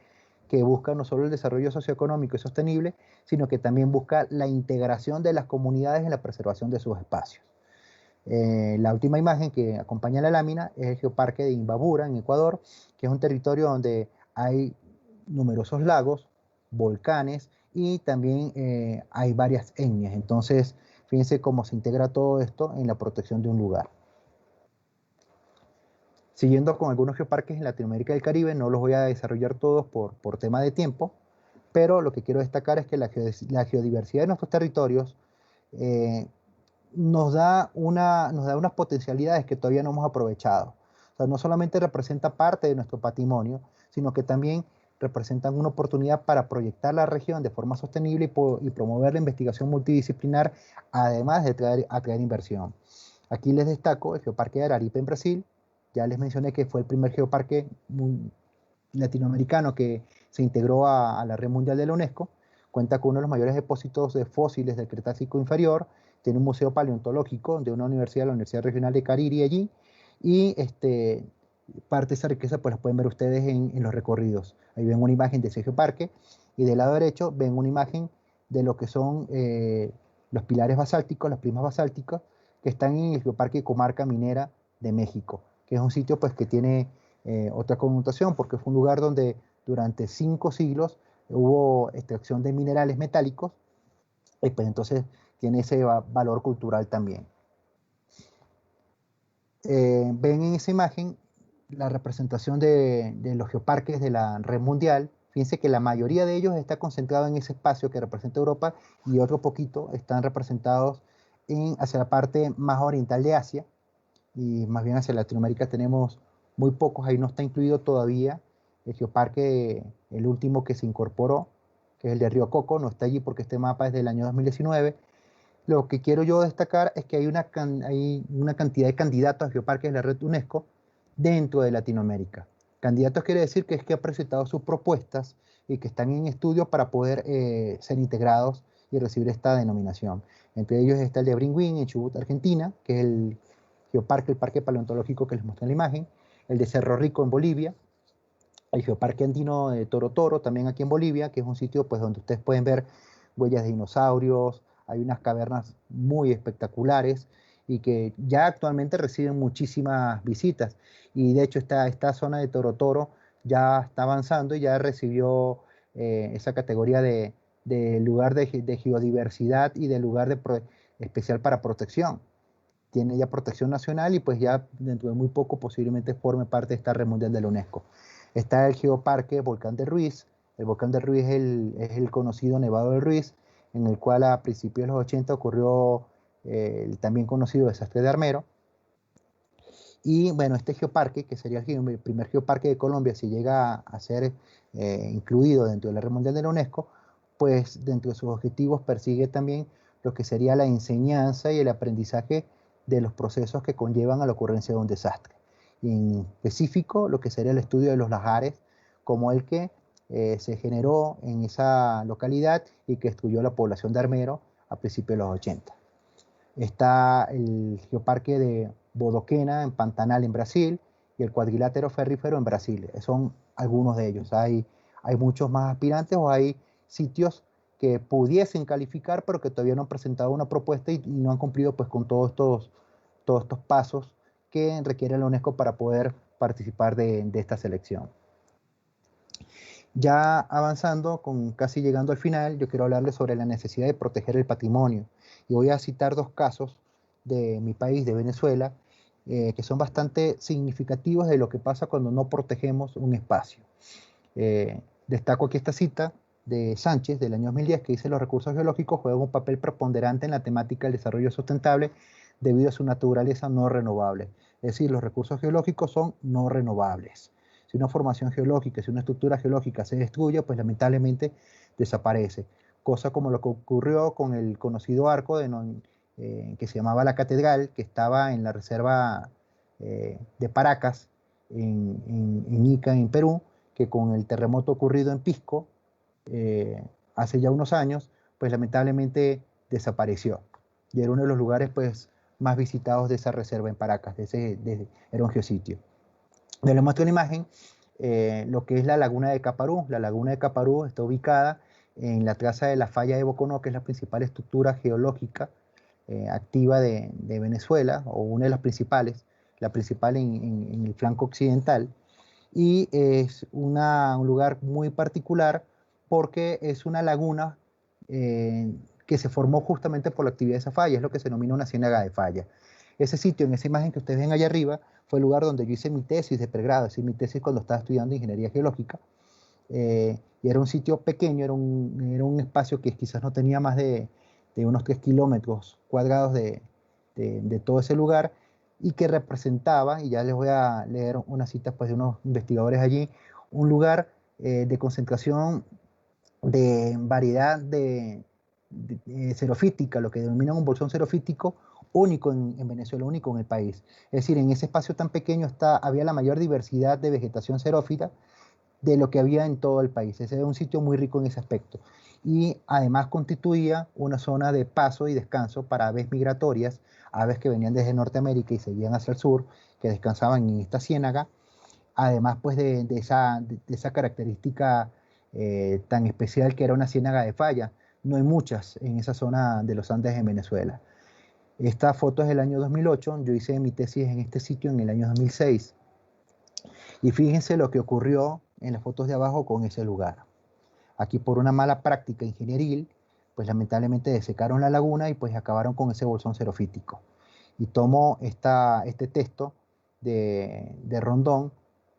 que busca no solo el desarrollo socioeconómico y sostenible, sino que también busca la integración de las comunidades en la preservación de sus espacios. La última imagen que acompaña la lámina es el geoparque de Imbabura, en Ecuador, que es un territorio donde hay numerosos lagos, volcanes y también hay varias etnias. Entonces, fíjense cómo se integra todo esto en la protección de un lugar. Siguiendo con algunos geoparques en Latinoamérica y el Caribe, no los voy a desarrollar todos por tema de tiempo, pero lo que quiero destacar es que la geodiversidad de nuestros territorios nos da unas potencialidades que todavía no hemos aprovechado. O sea, no solamente representa parte de nuestro patrimonio, sino que también representan una oportunidad para proyectar la región de forma sostenible y promover la investigación multidisciplinar, además de atraer inversión. Aquí les destaco el Geoparque de Araripe en Brasil. Ya les mencioné que fue el primer geoparque latinoamericano que se integró a la red mundial de la UNESCO. Cuenta con uno de los mayores depósitos de fósiles del Cretácico inferior. Tiene un museo paleontológico de una universidad, la Universidad Regional de Cariri allí. Y parte de esa riqueza pues la pueden ver ustedes en los recorridos. Ahí ven una imagen de ese geoparque y del lado derecho ven una imagen de lo que son los pilares basálticos, las primas basálticas, que están en el Geoparque Comarca Minera de México, que es un sitio pues que tiene otra connotación porque fue un lugar donde durante 5 siglos hubo extracción de minerales metálicos y pues entonces tiene ese valor cultural también. Ven en esa imagen la representación de los geoparques de la red mundial. Fíjense que la mayoría de ellos está concentrado en ese espacio que representa Europa y otro poquito están representados hacia la parte más oriental de Asia y más bien hacia Latinoamérica tenemos muy pocos. Ahí no está incluido todavía el geoparque, el último que se incorporó, que es el de Río Coco, no está allí porque este mapa es del año 2019. Lo que quiero yo destacar es que hay una cantidad de candidatos a geoparques de la red UNESCO dentro de Latinoamérica. Candidatos quiere decir que es que han presentado sus propuestas y que están en estudio para poder ser integrados y recibir esta denominación. Entre ellos está el de Bringuín en Chubut, Argentina, que es el geoparque, el parque paleontológico que les mostré en la imagen, el de Cerro Rico en Bolivia, el geoparque andino de Toro Toro, también aquí en Bolivia, que es un sitio pues, donde ustedes pueden ver huellas de dinosaurios, hay unas cavernas muy espectaculares y que ya actualmente reciben muchísimas visitas. Y de hecho esta zona de Toro Toro ya está avanzando y ya recibió esa categoría de lugar de geodiversidad y de lugar especial para protección. Tiene ya protección nacional y pues ya dentro de muy poco posiblemente forme parte de esta red mundial de la UNESCO. Está el geoparque Volcán de Ruiz. El Volcán de Ruiz es el conocido Nevado del Ruiz, en el cual a principios de los 80 ocurrió el también conocido desastre de Armero. Y bueno, este geoparque, que sería el primer geoparque de Colombia, si llega a ser incluido dentro de la red mundial de la UNESCO, pues dentro de sus objetivos persigue también lo que sería la enseñanza y el aprendizaje de los procesos que conllevan a la ocurrencia de un desastre. Y en específico, lo que sería el estudio de los lahares, como el que se generó en esa localidad y que destruyó la población de Armero a principios de los 80. Está el geoparque de Bodoquena en Pantanal, en Brasil, y el cuadrilátero ferrífero en Brasil. Son algunos de ellos. Hay muchos más aspirantes o hay sitios que pudiesen calificar, pero que todavía no han presentado una propuesta y no han cumplido pues, con todos estos pasos que requiere la UNESCO para poder participar de esta selección. Ya avanzando, casi llegando al final, yo quiero hablarles sobre la necesidad de proteger el patrimonio. Y voy a citar 2 casos de mi país, de Venezuela, que son bastante significativos de lo que pasa cuando no protegemos un espacio. Destaco aquí esta cita de Sánchez del año 2010 que dice: los recursos geológicos juegan un papel preponderante en la temática del desarrollo sustentable debido a su naturaleza no renovable. Es decir, los recursos geológicos son no renovables. Si una formación geológica, si una estructura geológica se destruye, pues lamentablemente desaparece. Cosa como lo que ocurrió con el conocido arco que se llamaba La Catedral, que estaba en la reserva de Paracas, en Ica, en Perú, que con el terremoto ocurrido en Pisco, hace ya unos años, pues lamentablemente desapareció. Y era uno de los lugares pues, más visitados de esa reserva en Paracas, era un geositio. Les muestro una imagen, lo que es la laguna de Caparú. La laguna de Caparú está ubicada en la traza de la falla de Boconó, que es la principal estructura geológica activa de Venezuela, o una de las principales, la principal en el flanco occidental. Y es un lugar muy particular porque es una laguna que se formó justamente por la actividad de esa falla, es lo que se denomina una ciénaga de falla. Ese sitio, en esa imagen que ustedes ven allá arriba, fue el lugar donde yo hice mi tesis de pregrado, es decir, mi tesis cuando estaba estudiando ingeniería geológica. Y era un sitio pequeño, era un espacio que quizás no tenía más de unos 3 kilómetros cuadrados de de todo ese lugar y que representaba, y ya les voy a leer unas citas pues, de unos investigadores allí, un lugar de concentración de variedad de xerofítica, lo que denominan un bolsón xerofítico único en Venezuela, único en el país. Es decir, en ese espacio tan pequeño había la mayor diversidad de vegetación xerófita de lo que había en todo el país. Ese era un sitio muy rico en ese aspecto. Y además constituía una zona de paso y descanso para aves migratorias, aves que venían desde Norteamérica y seguían hacia el sur, que descansaban en esta ciénaga, además pues de esa característica tan especial que era una ciénaga de falla. No hay muchas en esa zona de los Andes en Venezuela. Esta foto es del año 2008, yo hice mi tesis en este sitio en el año 2006. Y fíjense lo que ocurrió en las fotos de abajo con ese lugar. Aquí por una mala práctica ingenieril, pues lamentablemente desecaron la laguna y pues acabaron con ese bolsón xerofítico. Y tomo este texto de Rondón,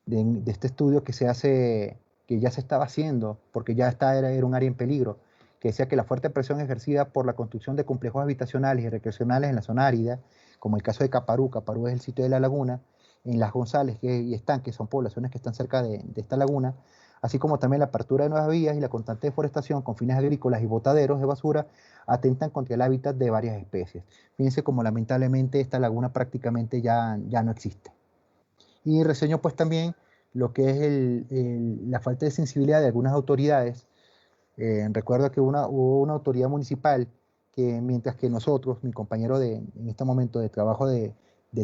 de este estudio que se hace, que ya se estaba haciendo, porque ya era un área en peligro, que decía que la fuerte presión ejercida por la construcción de complejos habitacionales y recreacionales en la zona árida, como el caso de Caparú, Caparú es el sitio de la laguna, en Las Gonzales y Estanque, son poblaciones que están cerca de esta laguna, así como también la apertura de nuevas vías y la constante deforestación con fines agrícolas y botaderos de basura, atentan contra el hábitat de varias especies. Fíjense como lamentablemente esta laguna prácticamente ya no existe. Y reseño pues también lo que es la falta de sensibilidad de algunas autoridades. Recuerdo que hubo una autoridad municipal que mientras que nosotros, mi compañero en este momento de trabajo de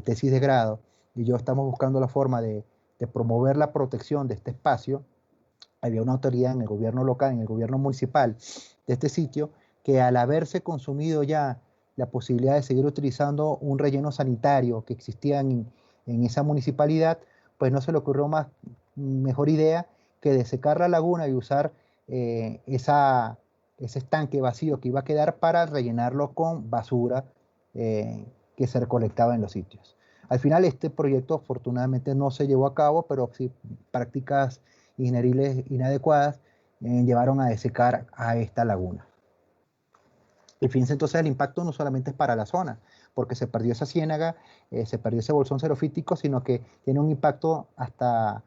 tesis de grado, y yo estamos buscando la forma de promover la protección de este espacio, había una autoridad en el gobierno local, en el gobierno municipal de este sitio, que al haberse consumido ya la posibilidad de seguir utilizando un relleno sanitario que existía en esa municipalidad, pues no se le ocurrió mejor idea que desecar la laguna y usar ese estanque vacío que iba a quedar para rellenarlo con basura que se recolectaba en los sitios. Al final este proyecto afortunadamente no se llevó a cabo, pero sí prácticas ingenieriles inadecuadas llevaron a desecar a esta laguna. Y fíjense entonces el impacto no solamente es para la zona, porque se perdió esa ciénaga, se perdió ese bolsón xerofítico, sino que tiene un impacto hasta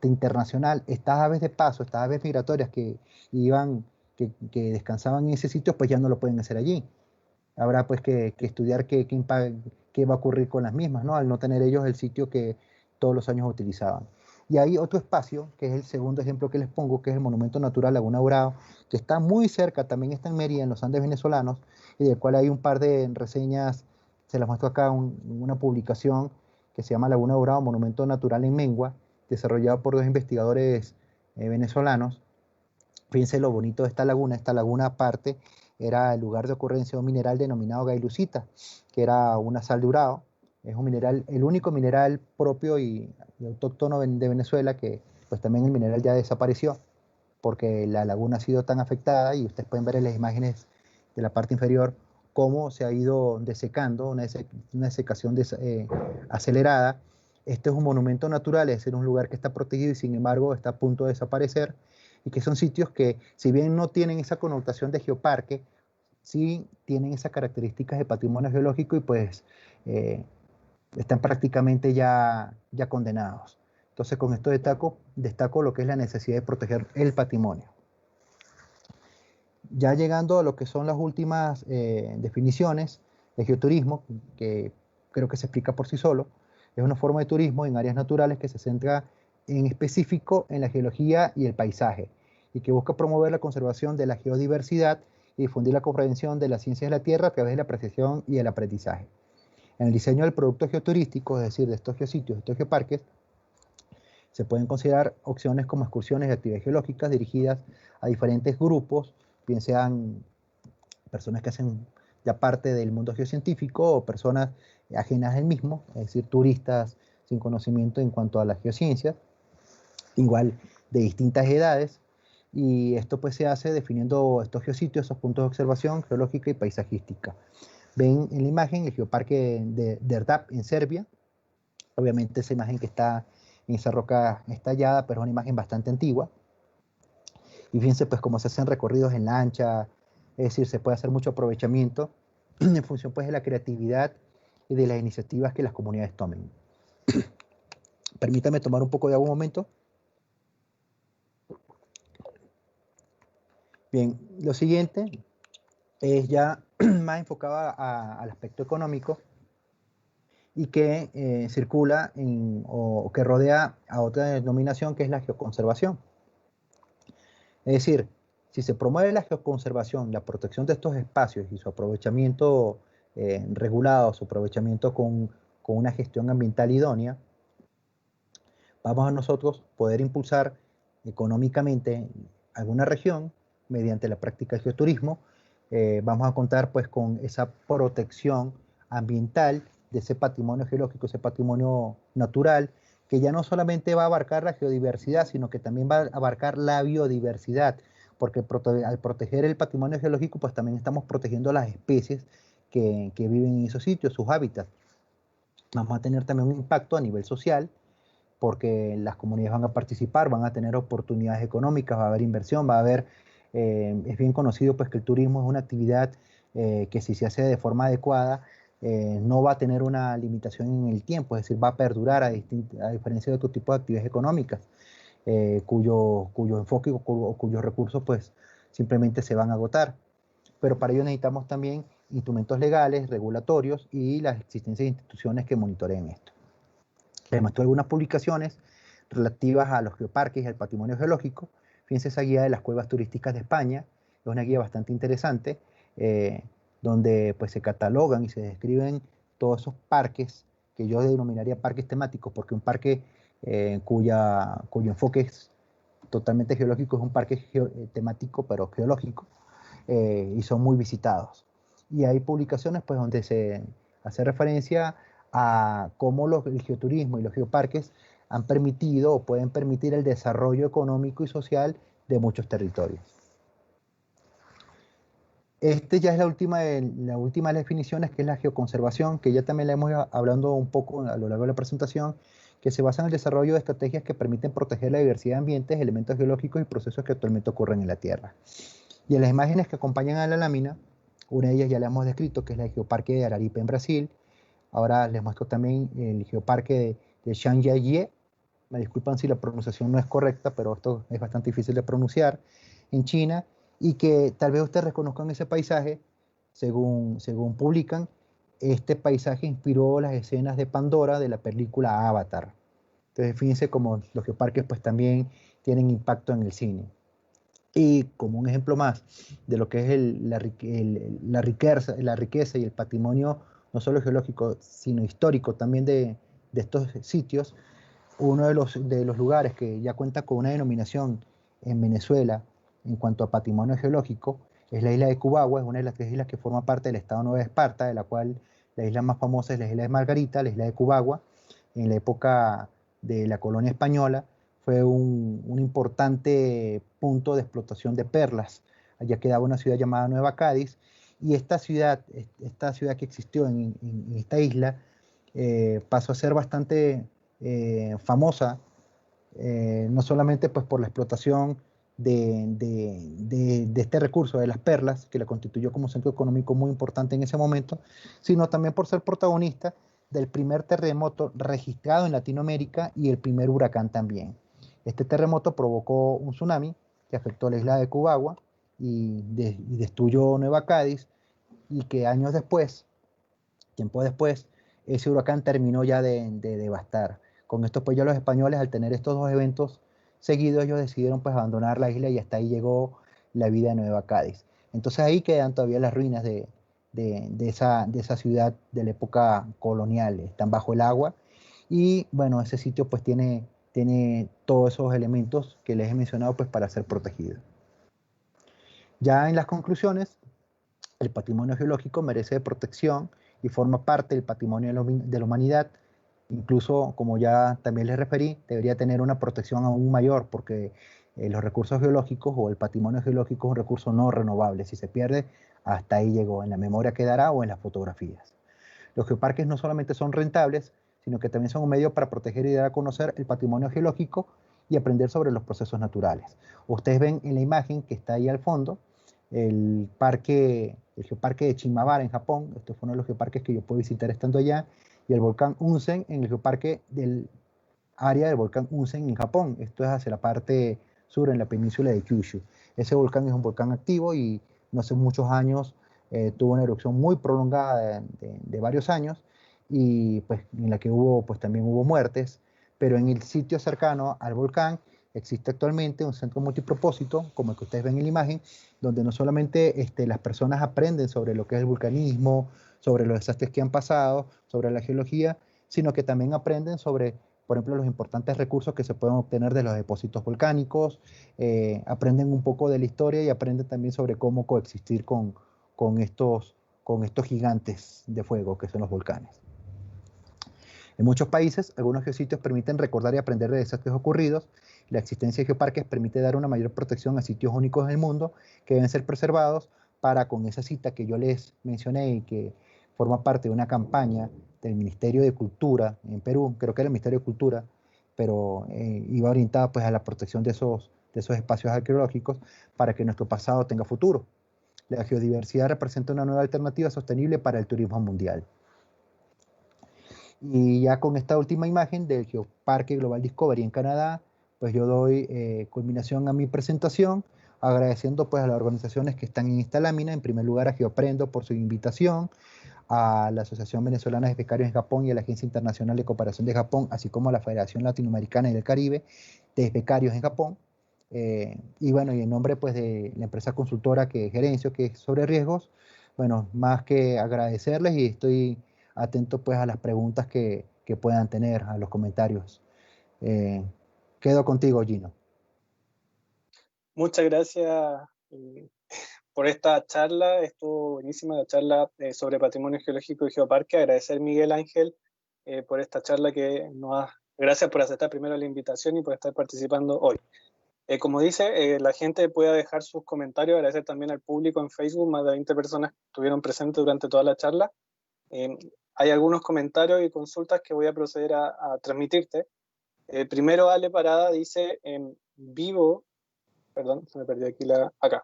internacional. Estas aves de paso, estas aves migratorias que descansaban en ese sitio, pues ya no lo pueden hacer allí. Habrá pues que estudiar qué va a ocurrir con las mismas, ¿no? Al no tener ellos el sitio que todos los años utilizaban. Y hay otro espacio, que es el segundo ejemplo que les pongo, que es el Monumento Natural Laguna Dorado, que está muy cerca, también está en Mérida, en los Andes venezolanos, y del cual hay un par de reseñas, se las muestro acá, una publicación que se llama Laguna Dorado, Monumento Natural en Mengua, desarrollado por dos investigadores venezolanos. Fíjense lo bonito de esta laguna aparte era el lugar de ocurrencia de un mineral denominado gailusita, que era una sal de urao. Es un mineral, el único mineral propio y autóctono de Venezuela, que pues también el mineral ya desapareció, porque la laguna ha sido tan afectada, y ustedes pueden ver en las imágenes de la parte inferior cómo se ha ido desecando, una desecación acelerada. Este es un monumento natural, es decir, un lugar que está protegido y sin embargo está a punto de desaparecer, y que son sitios que, si bien no tienen esa connotación de geoparque, sí tienen esas características de patrimonio geológico y pues están prácticamente ya condenados. Entonces con esto destaco lo que es la necesidad de proteger el patrimonio. Ya llegando a lo que son las últimas definiciones, el geoturismo, que creo que se explica por sí solo, es una forma de turismo en áreas naturales que se centra en específico en la geología y el paisaje, y que busca promover la conservación de la geodiversidad y difundir la comprensión de las ciencias de la Tierra a través de la apreciación y el aprendizaje. En el diseño del producto geoturístico, es decir, de estos geositios, de estos geoparques, se pueden considerar opciones como excursiones y actividades geológicas dirigidas a diferentes grupos, bien sean personas que hacen ya parte del mundo geocientífico o personas ajenas al mismo, es decir, turistas sin conocimiento en cuanto a las geociencias, igual de distintas edades, y esto pues se hace definiendo estos geositios, esos puntos de observación geológica y paisajística. Ven en la imagen el geoparque de Erdap en Serbia. Obviamente esa imagen que está en esa roca estallada, pero es una imagen bastante antigua. Y fíjense pues cómo se hacen recorridos en lancha, es decir, se puede hacer mucho aprovechamiento en función pues de la creatividad y de las iniciativas que las comunidades tomen. Permítame tomar un poco de agua un momento. Bien, lo siguiente es ya más enfocado al aspecto económico y que circula o que rodea a otra denominación que es la geoconservación. Es decir, si se promueve la geoconservación, la protección de estos espacios y su aprovechamiento regulado, su aprovechamiento con una gestión ambiental idónea, vamos a nosotros poder impulsar económicamente alguna región mediante la práctica del geoturismo. Vamos a contar pues con esa protección ambiental de ese patrimonio geológico, ese patrimonio natural, que ya no solamente va a abarcar la geodiversidad, sino que también va a abarcar la biodiversidad, porque al proteger el patrimonio geológico, pues también estamos protegiendo las especies que viven en esos sitios, sus hábitats. Vamos a tener también un impacto a nivel social, porque las comunidades van a participar, van a tener oportunidades económicas, va a haber inversión, va a haber, es bien conocido pues que el turismo es una actividad que si se hace de forma adecuada, no va a tener una limitación en el tiempo, es decir, va a perdurar a diferencia de otro tipo de actividades económicas, cuyo enfoque o cuyos recursos pues simplemente se van a agotar. Pero para ello necesitamos también instrumentos legales, regulatorios y la existencia de instituciones que monitoreen esto. Les muestro algunas publicaciones relativas a los geoparques y al patrimonio geológico. Fíjense esa guía de las cuevas turísticas de España, es una guía bastante interesante, donde pues se catalogan y se describen todos esos parques que yo denominaría parques temáticos, porque un parque cuyo enfoque es totalmente geológico es un parque temático, pero geológico, y son muy visitados. Y hay publicaciones pues donde se hace referencia a cómo el geoturismo y los geoparques han permitido o pueden permitir el desarrollo económico y social de muchos territorios. Este ya es la última de las definiciones, que es la geoconservación, que ya también la hemos hablando un poco a lo largo de la presentación, que se basa en el desarrollo de estrategias que permiten proteger la diversidad de ambientes, elementos geológicos y procesos que actualmente ocurren en la Tierra. Y en las imágenes que acompañan a la lámina, una de ellas ya la hemos descrito, que es el Geoparque de Araripe en Brasil. Ahora les muestro también el Geoparque de Zhangjiajie. Me disculpan si la pronunciación no es correcta, pero esto es bastante difícil de pronunciar, en China, y que tal vez ustedes reconozcan ese paisaje, según publican. Este paisaje inspiró las escenas de Pandora de la película Avatar. Entonces fíjense cómo los geoparques pues también tienen impacto en el cine. Y como un ejemplo más de lo que es la riqueza y el patrimonio, no solo geológico, sino histórico también de estos sitios, uno de los lugares que ya cuenta con una denominación en Venezuela en cuanto a patrimonio geológico es la isla de Cubagua, es una de las 3 islas que forma parte del Estado Nueva Esparta, de la cual la isla más famosa es la isla de Margarita, la isla de Cubagua. En la época de la colonia española fue un importante punto de explotación de perlas. Allá quedaba una ciudad llamada Nueva Cádiz, y esta ciudad que existió en esta isla pasó a ser bastante famosa, no solamente pues, por la explotación de este recurso de las perlas, que la constituyó como un centro económico muy importante en ese momento, sino también por ser protagonista del primer terremoto registrado en Latinoamérica y el primer huracán también. Este terremoto provocó un tsunami que afectó a la isla de Cubagua y destruyó Nueva Cádiz, y que años después, tiempo después, ese huracán terminó ya de devastar. Con esto pues ya los españoles, al tener estos dos eventos seguidos, ellos decidieron pues abandonar la isla, y hasta ahí llegó la vida de Nueva Cádiz. Entonces ahí quedan todavía las ruinas de esa ciudad de la época colonial, están bajo el agua, y bueno, ese sitio pues tiene todos esos elementos que les he mencionado pues para ser protegido. Ya en las conclusiones, el patrimonio geológico merece protección y forma parte del patrimonio de la humanidad. Incluso, como ya también les referí, debería tener una protección aún mayor, porque los recursos geológicos o el patrimonio geológico es un recurso no renovable. Si se pierde, hasta ahí llegó, en la memoria quedará o en las fotografías. Los geoparques no solamente son rentables, sino que también son un medio para proteger y dar a conocer el patrimonio geológico y aprender sobre los procesos naturales. Ustedes ven en la imagen que está ahí al fondo, el geoparque de Shimabara en Japón. Este fue uno de los geoparques que yo pude visitar estando allá, y el volcán Unzen en el geoparque del área del volcán Unzen en Japón. Esto es hacia la parte sur, en la península de Kyushu. Ese volcán es un volcán activo y no hace muchos años tuvo una erupción muy prolongada de varios años, y pues en la que hubo, pues también hubo muertes, pero en el sitio cercano al volcán existe actualmente un centro multipropósito, como el que ustedes ven en la imagen, donde no solamente las personas aprenden sobre lo que es el vulcanismo, sobre los desastres que han pasado, sobre la geología, sino que también aprenden sobre, por ejemplo, los importantes recursos que se pueden obtener de los depósitos volcánicos, aprenden un poco de la historia y aprenden también sobre cómo coexistir con estos, con estos gigantes de fuego que son los volcanes. En muchos países, algunos geositios permiten recordar y aprender de desastres ocurridos. La existencia de geoparques permite dar una mayor protección a sitios únicos del mundo que deben ser preservados para, con esa cita que yo les mencioné y que forma parte de una campaña del Ministerio de Cultura en Perú, creo que era el Ministerio de Cultura, pero iba orientada pues a la protección de esos espacios arqueológicos para que nuestro pasado tenga futuro. La geodiversidad representa una nueva alternativa sostenible para el turismo mundial. Y ya con esta última imagen del Geoparque Global Discovery en Canadá, pues yo doy culminación a mi presentación, agradeciendo pues a las organizaciones que están en esta lámina. En primer lugar a Geoprendo por su invitación, a la Asociación Venezolana de Becarios en Japón y a la Agencia Internacional de Cooperación de Japón, así como a la Federación Latinoamericana y del Caribe de Becarios en Japón. Y bueno, y en nombre pues de la empresa consultora que gerencio, que es Sobre Riesgos, bueno, más que agradecerles, y estoy atento pues a las preguntas que puedan tener, a los comentarios. Eh, Quedo contigo, Gino. Muchas gracias por esta charla. Estuvo buenísima la charla sobre patrimonio geológico y geoparque. Agradecer, Miguel Ángel, por esta charla que nos ha... Gracias por aceptar primero la invitación y por estar participando hoy. Como dice, la gente puede dejar sus comentarios. Agradecer también al público en Facebook. Más de 20 personas estuvieron presentes durante toda la charla. Eh, Hay algunos comentarios y consultas que voy a proceder a transmitirte. Primero, Ale Parada dice, vivo, perdón, se me perdió aquí acá.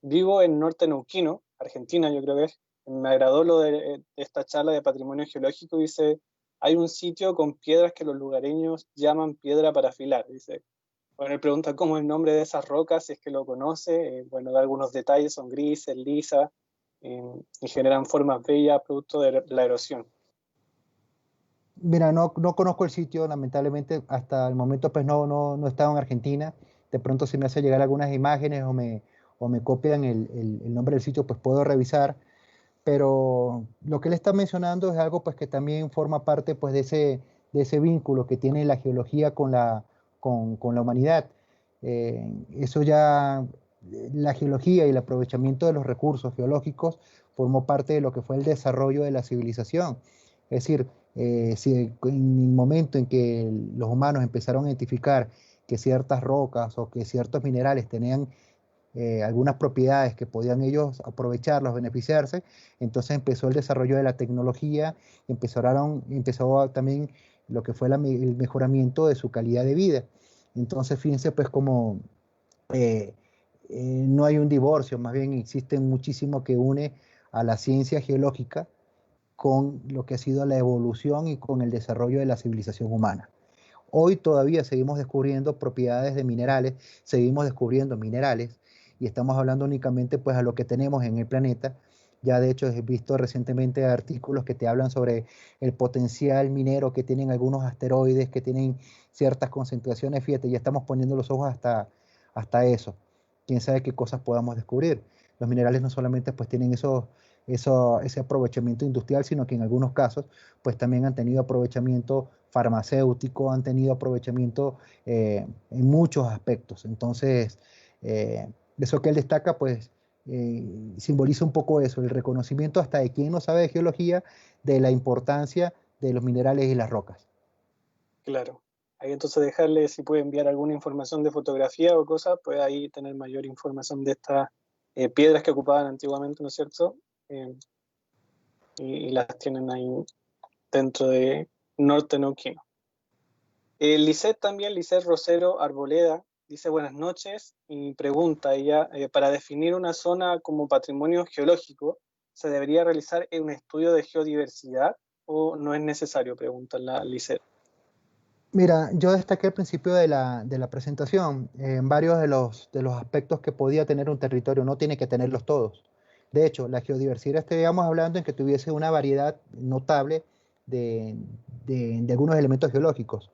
Vivo en Norte Neuquino, Argentina, yo creo que es. Me agradó lo de esta charla de patrimonio geológico. Dice, hay un sitio con piedras que los lugareños llaman piedra para afilar. Dice, bueno, él pregunta cómo es el nombre de esas rocas, si es que lo conoce. Bueno, da algunos detalles, son grises, lisas, y generan formas bellas producto de la erosión. Mira, no conozco el sitio, lamentablemente hasta el momento pues no he estado en Argentina. De pronto si me hace llegar algunas imágenes o me copian el nombre del sitio, pues puedo revisar. Pero lo que él está mencionando es algo pues que también forma parte pues de ese vínculo que tiene la geología con la humanidad. Eso ya, la geología y el aprovechamiento de los recursos geológicos formó parte de lo que fue el desarrollo de la civilización. Es decir, si en el momento en que los humanos empezaron a identificar que ciertas rocas o que ciertos minerales tenían algunas propiedades que podían ellos aprovecharlos, beneficiarse, entonces empezó el desarrollo de la tecnología, empezó también lo que fue el mejoramiento de su calidad de vida. Entonces fíjense pues como eh, no hay un divorcio, más bien existe muchísimo que une a la ciencia geológica con lo que ha sido la evolución y con el desarrollo de la civilización humana. Hoy todavía seguimos descubriendo propiedades de minerales, seguimos descubriendo minerales, y estamos hablando únicamente pues a lo que tenemos en el planeta. Ya de hecho he visto recientemente artículos que te hablan sobre el potencial minero que tienen algunos asteroides, que tienen ciertas concentraciones. Fíjate, ya estamos poniendo los ojos hasta eso. Quién sabe qué cosas podamos descubrir. Los minerales no solamente pues tienen ese aprovechamiento industrial, sino que en algunos casos pues también han tenido aprovechamiento farmacéutico, han tenido aprovechamiento en muchos aspectos. Entonces, eso que él destaca, pues simboliza un poco eso, el reconocimiento hasta de quien no sabe de geología, de la importancia de los minerales y las rocas. Claro. Ahí entonces dejarle si puede enviar alguna información de fotografía o cosas, puede ahí tener mayor información de estas piedras que ocupaban antiguamente, ¿no es cierto? Y las tienen ahí dentro de Norte Neuquino. Lisette también, Lisette Rosero Arboleda, dice buenas noches y pregunta ella, para definir una zona como patrimonio geológico, ¿se debería realizar un estudio de geodiversidad o no es necesario? Pregunta la Lisette. Mira, yo destaqué al principio de la presentación en varios de los aspectos que podía tener un territorio, no tiene que tenerlos todos. De hecho, la geodiversidad estaríamos hablando en que tuviese una variedad notable de, de algunos elementos geológicos,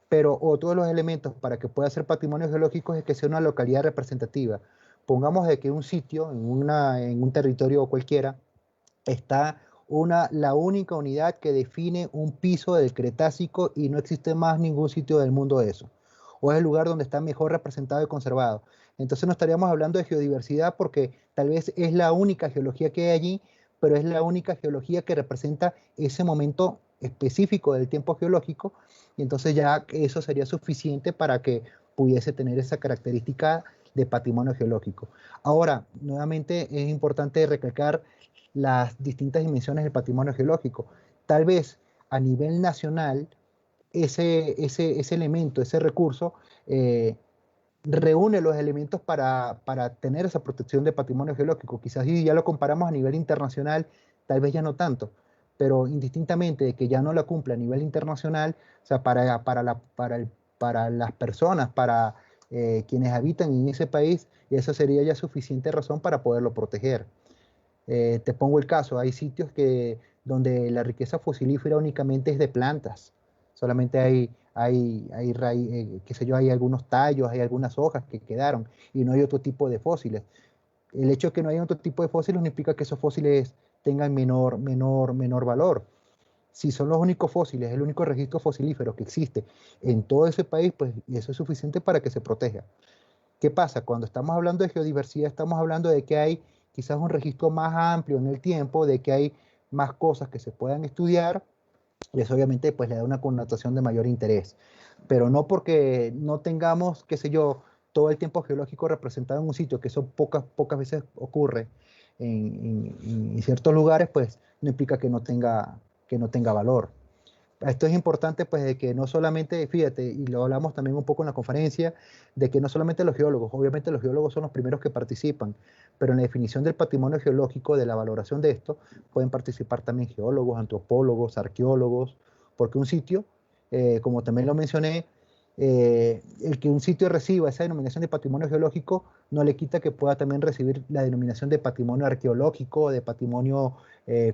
pero otro de los elementos para que pueda ser patrimonio geológico es que sea una localidad representativa. Pongamos de que un sitio, en un territorio cualquiera, está la única unidad que define un piso del Cretácico y no existe más ningún sitio del mundo de eso. O es el lugar donde está mejor representado y conservado. Entonces no estaríamos hablando de geodiversidad porque tal vez es la única geología que hay allí, pero es la única geología que representa ese momento específico del tiempo geológico, y entonces ya eso sería suficiente para que pudiese tener esa característica de patrimonio geológico. Ahora, nuevamente es importante recalcar las distintas dimensiones del patrimonio geológico. Tal vez a nivel nacional, ese elemento, ese recurso, reúne los elementos para tener esa protección de patrimonio geológico. Quizás si ya lo comparamos a nivel internacional, tal vez ya no tanto, pero indistintamente de que ya no la cumpla a nivel internacional, o sea, para las personas, para quienes habitan en ese país, esa sería ya suficiente razón para poderlo proteger. Te pongo el caso, hay sitios donde la riqueza fosilífera únicamente es de plantas, solamente qué sé yo, hay algunos tallos, hay algunas hojas que quedaron y no hay otro tipo de fósiles. El hecho de que no haya otro tipo de fósiles no implica que esos fósiles tengan menor valor. Si son los únicos fósiles, el único registro fosilífero que existe en todo ese país, pues eso es suficiente para que se proteja. ¿Qué pasa? Cuando estamos hablando de geodiversidad, estamos hablando de que hay quizás un registro más amplio en el tiempo, de que hay más cosas que se puedan estudiar, y eso obviamente pues le da una connotación de mayor interés. Pero no porque no tengamos, qué sé yo, todo el tiempo geológico representado en un sitio, que eso pocas veces ocurre en ciertos lugares, pues no implica que no tenga valor. Esto es importante, pues, de que no solamente, fíjate, y lo hablamos también un poco en la conferencia, de que no solamente los geólogos, obviamente los geólogos son los primeros que participan, pero en la definición del patrimonio geológico, de la valoración de esto, pueden participar también geólogos, antropólogos, arqueólogos, porque un sitio, como también lo mencioné, el que un sitio reciba esa denominación de patrimonio geológico no le quita que pueda también recibir la denominación de patrimonio arqueológico, de patrimonio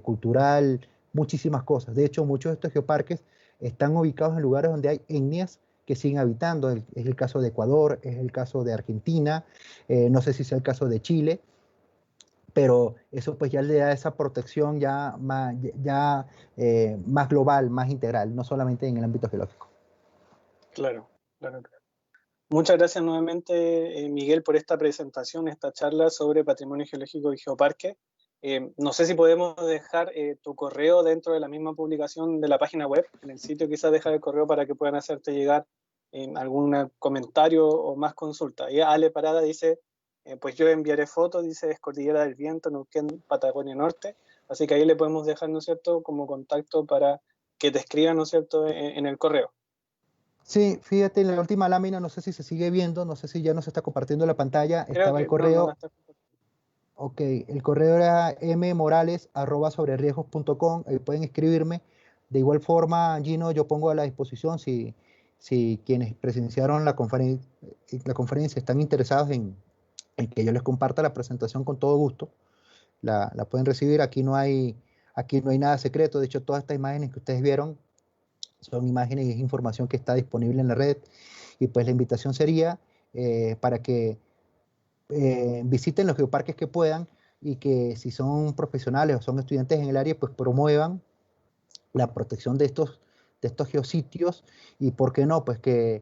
cultural, muchísimas cosas. De hecho, muchos de estos geoparques están ubicados en lugares donde hay etnias que siguen habitando. Es el caso de Ecuador, es el caso de Argentina, no sé si sea el caso de Chile, pero eso pues ya le da esa protección más global, más integral, no solamente en el ámbito geológico. Claro, claro. Muchas gracias nuevamente, Miguel, por esta presentación, esta charla sobre patrimonio geológico y geoparque. No sé si podemos dejar tu correo dentro de la misma publicación de la página web, en el sitio quizás dejar el correo para que puedan hacerte llegar algún comentario o más consulta. Y Ale Parada dice, pues yo enviaré fotos, dice, es Cordillera del Viento, Neuquén, Patagonia Norte, así que ahí le podemos dejar, ¿no es cierto?, como contacto para que te escriban, ¿no es cierto?, en el correo. Sí, fíjate, en la última lámina, no sé si se sigue viendo, no sé si ya no se está compartiendo la pantalla, Creo estaba el que no la correo. está. Ok, el correo era mmorales@sobreriesgos.com, pueden escribirme. De igual forma, Gino, yo pongo a la disposición si quienes presenciaron la conferencia están interesados en que yo les comparta la presentación con todo gusto, la pueden recibir. Aquí no hay nada secreto. De hecho, todas estas imágenes que ustedes vieron son imágenes y es información que está disponible en la red. Y pues la invitación sería para que visiten los geoparques que puedan y que si son profesionales o son estudiantes en el área, pues promuevan la protección de estos geositios y, ¿por qué no? Pues que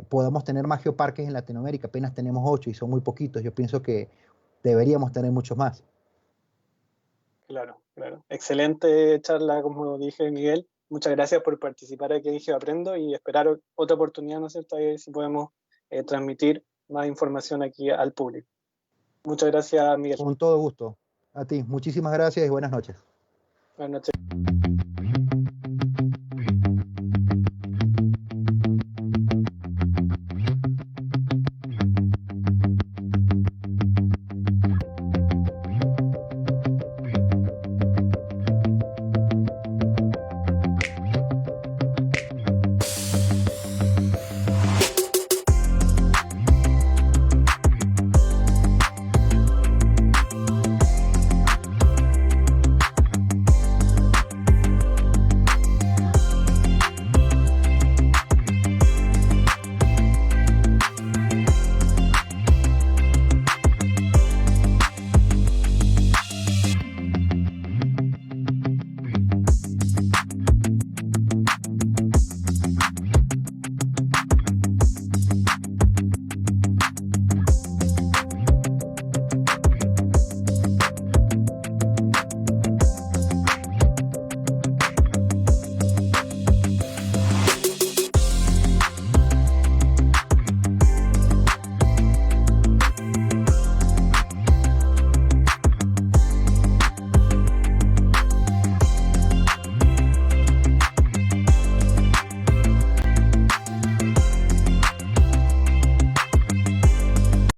podamos tener más geoparques en Latinoamérica. Apenas tenemos 8 y son muy poquitos. Yo pienso que deberíamos tener muchos más. Claro, claro. Excelente charla, como dije, Miguel. Muchas gracias por participar aquí en GeoAprendo y esperar otra oportunidad, ¿no es cierto?, a ver si podemos transmitir más información aquí al público. Muchas gracias, Miguel. Con todo gusto. A ti, muchísimas gracias y buenas noches. Buenas noches.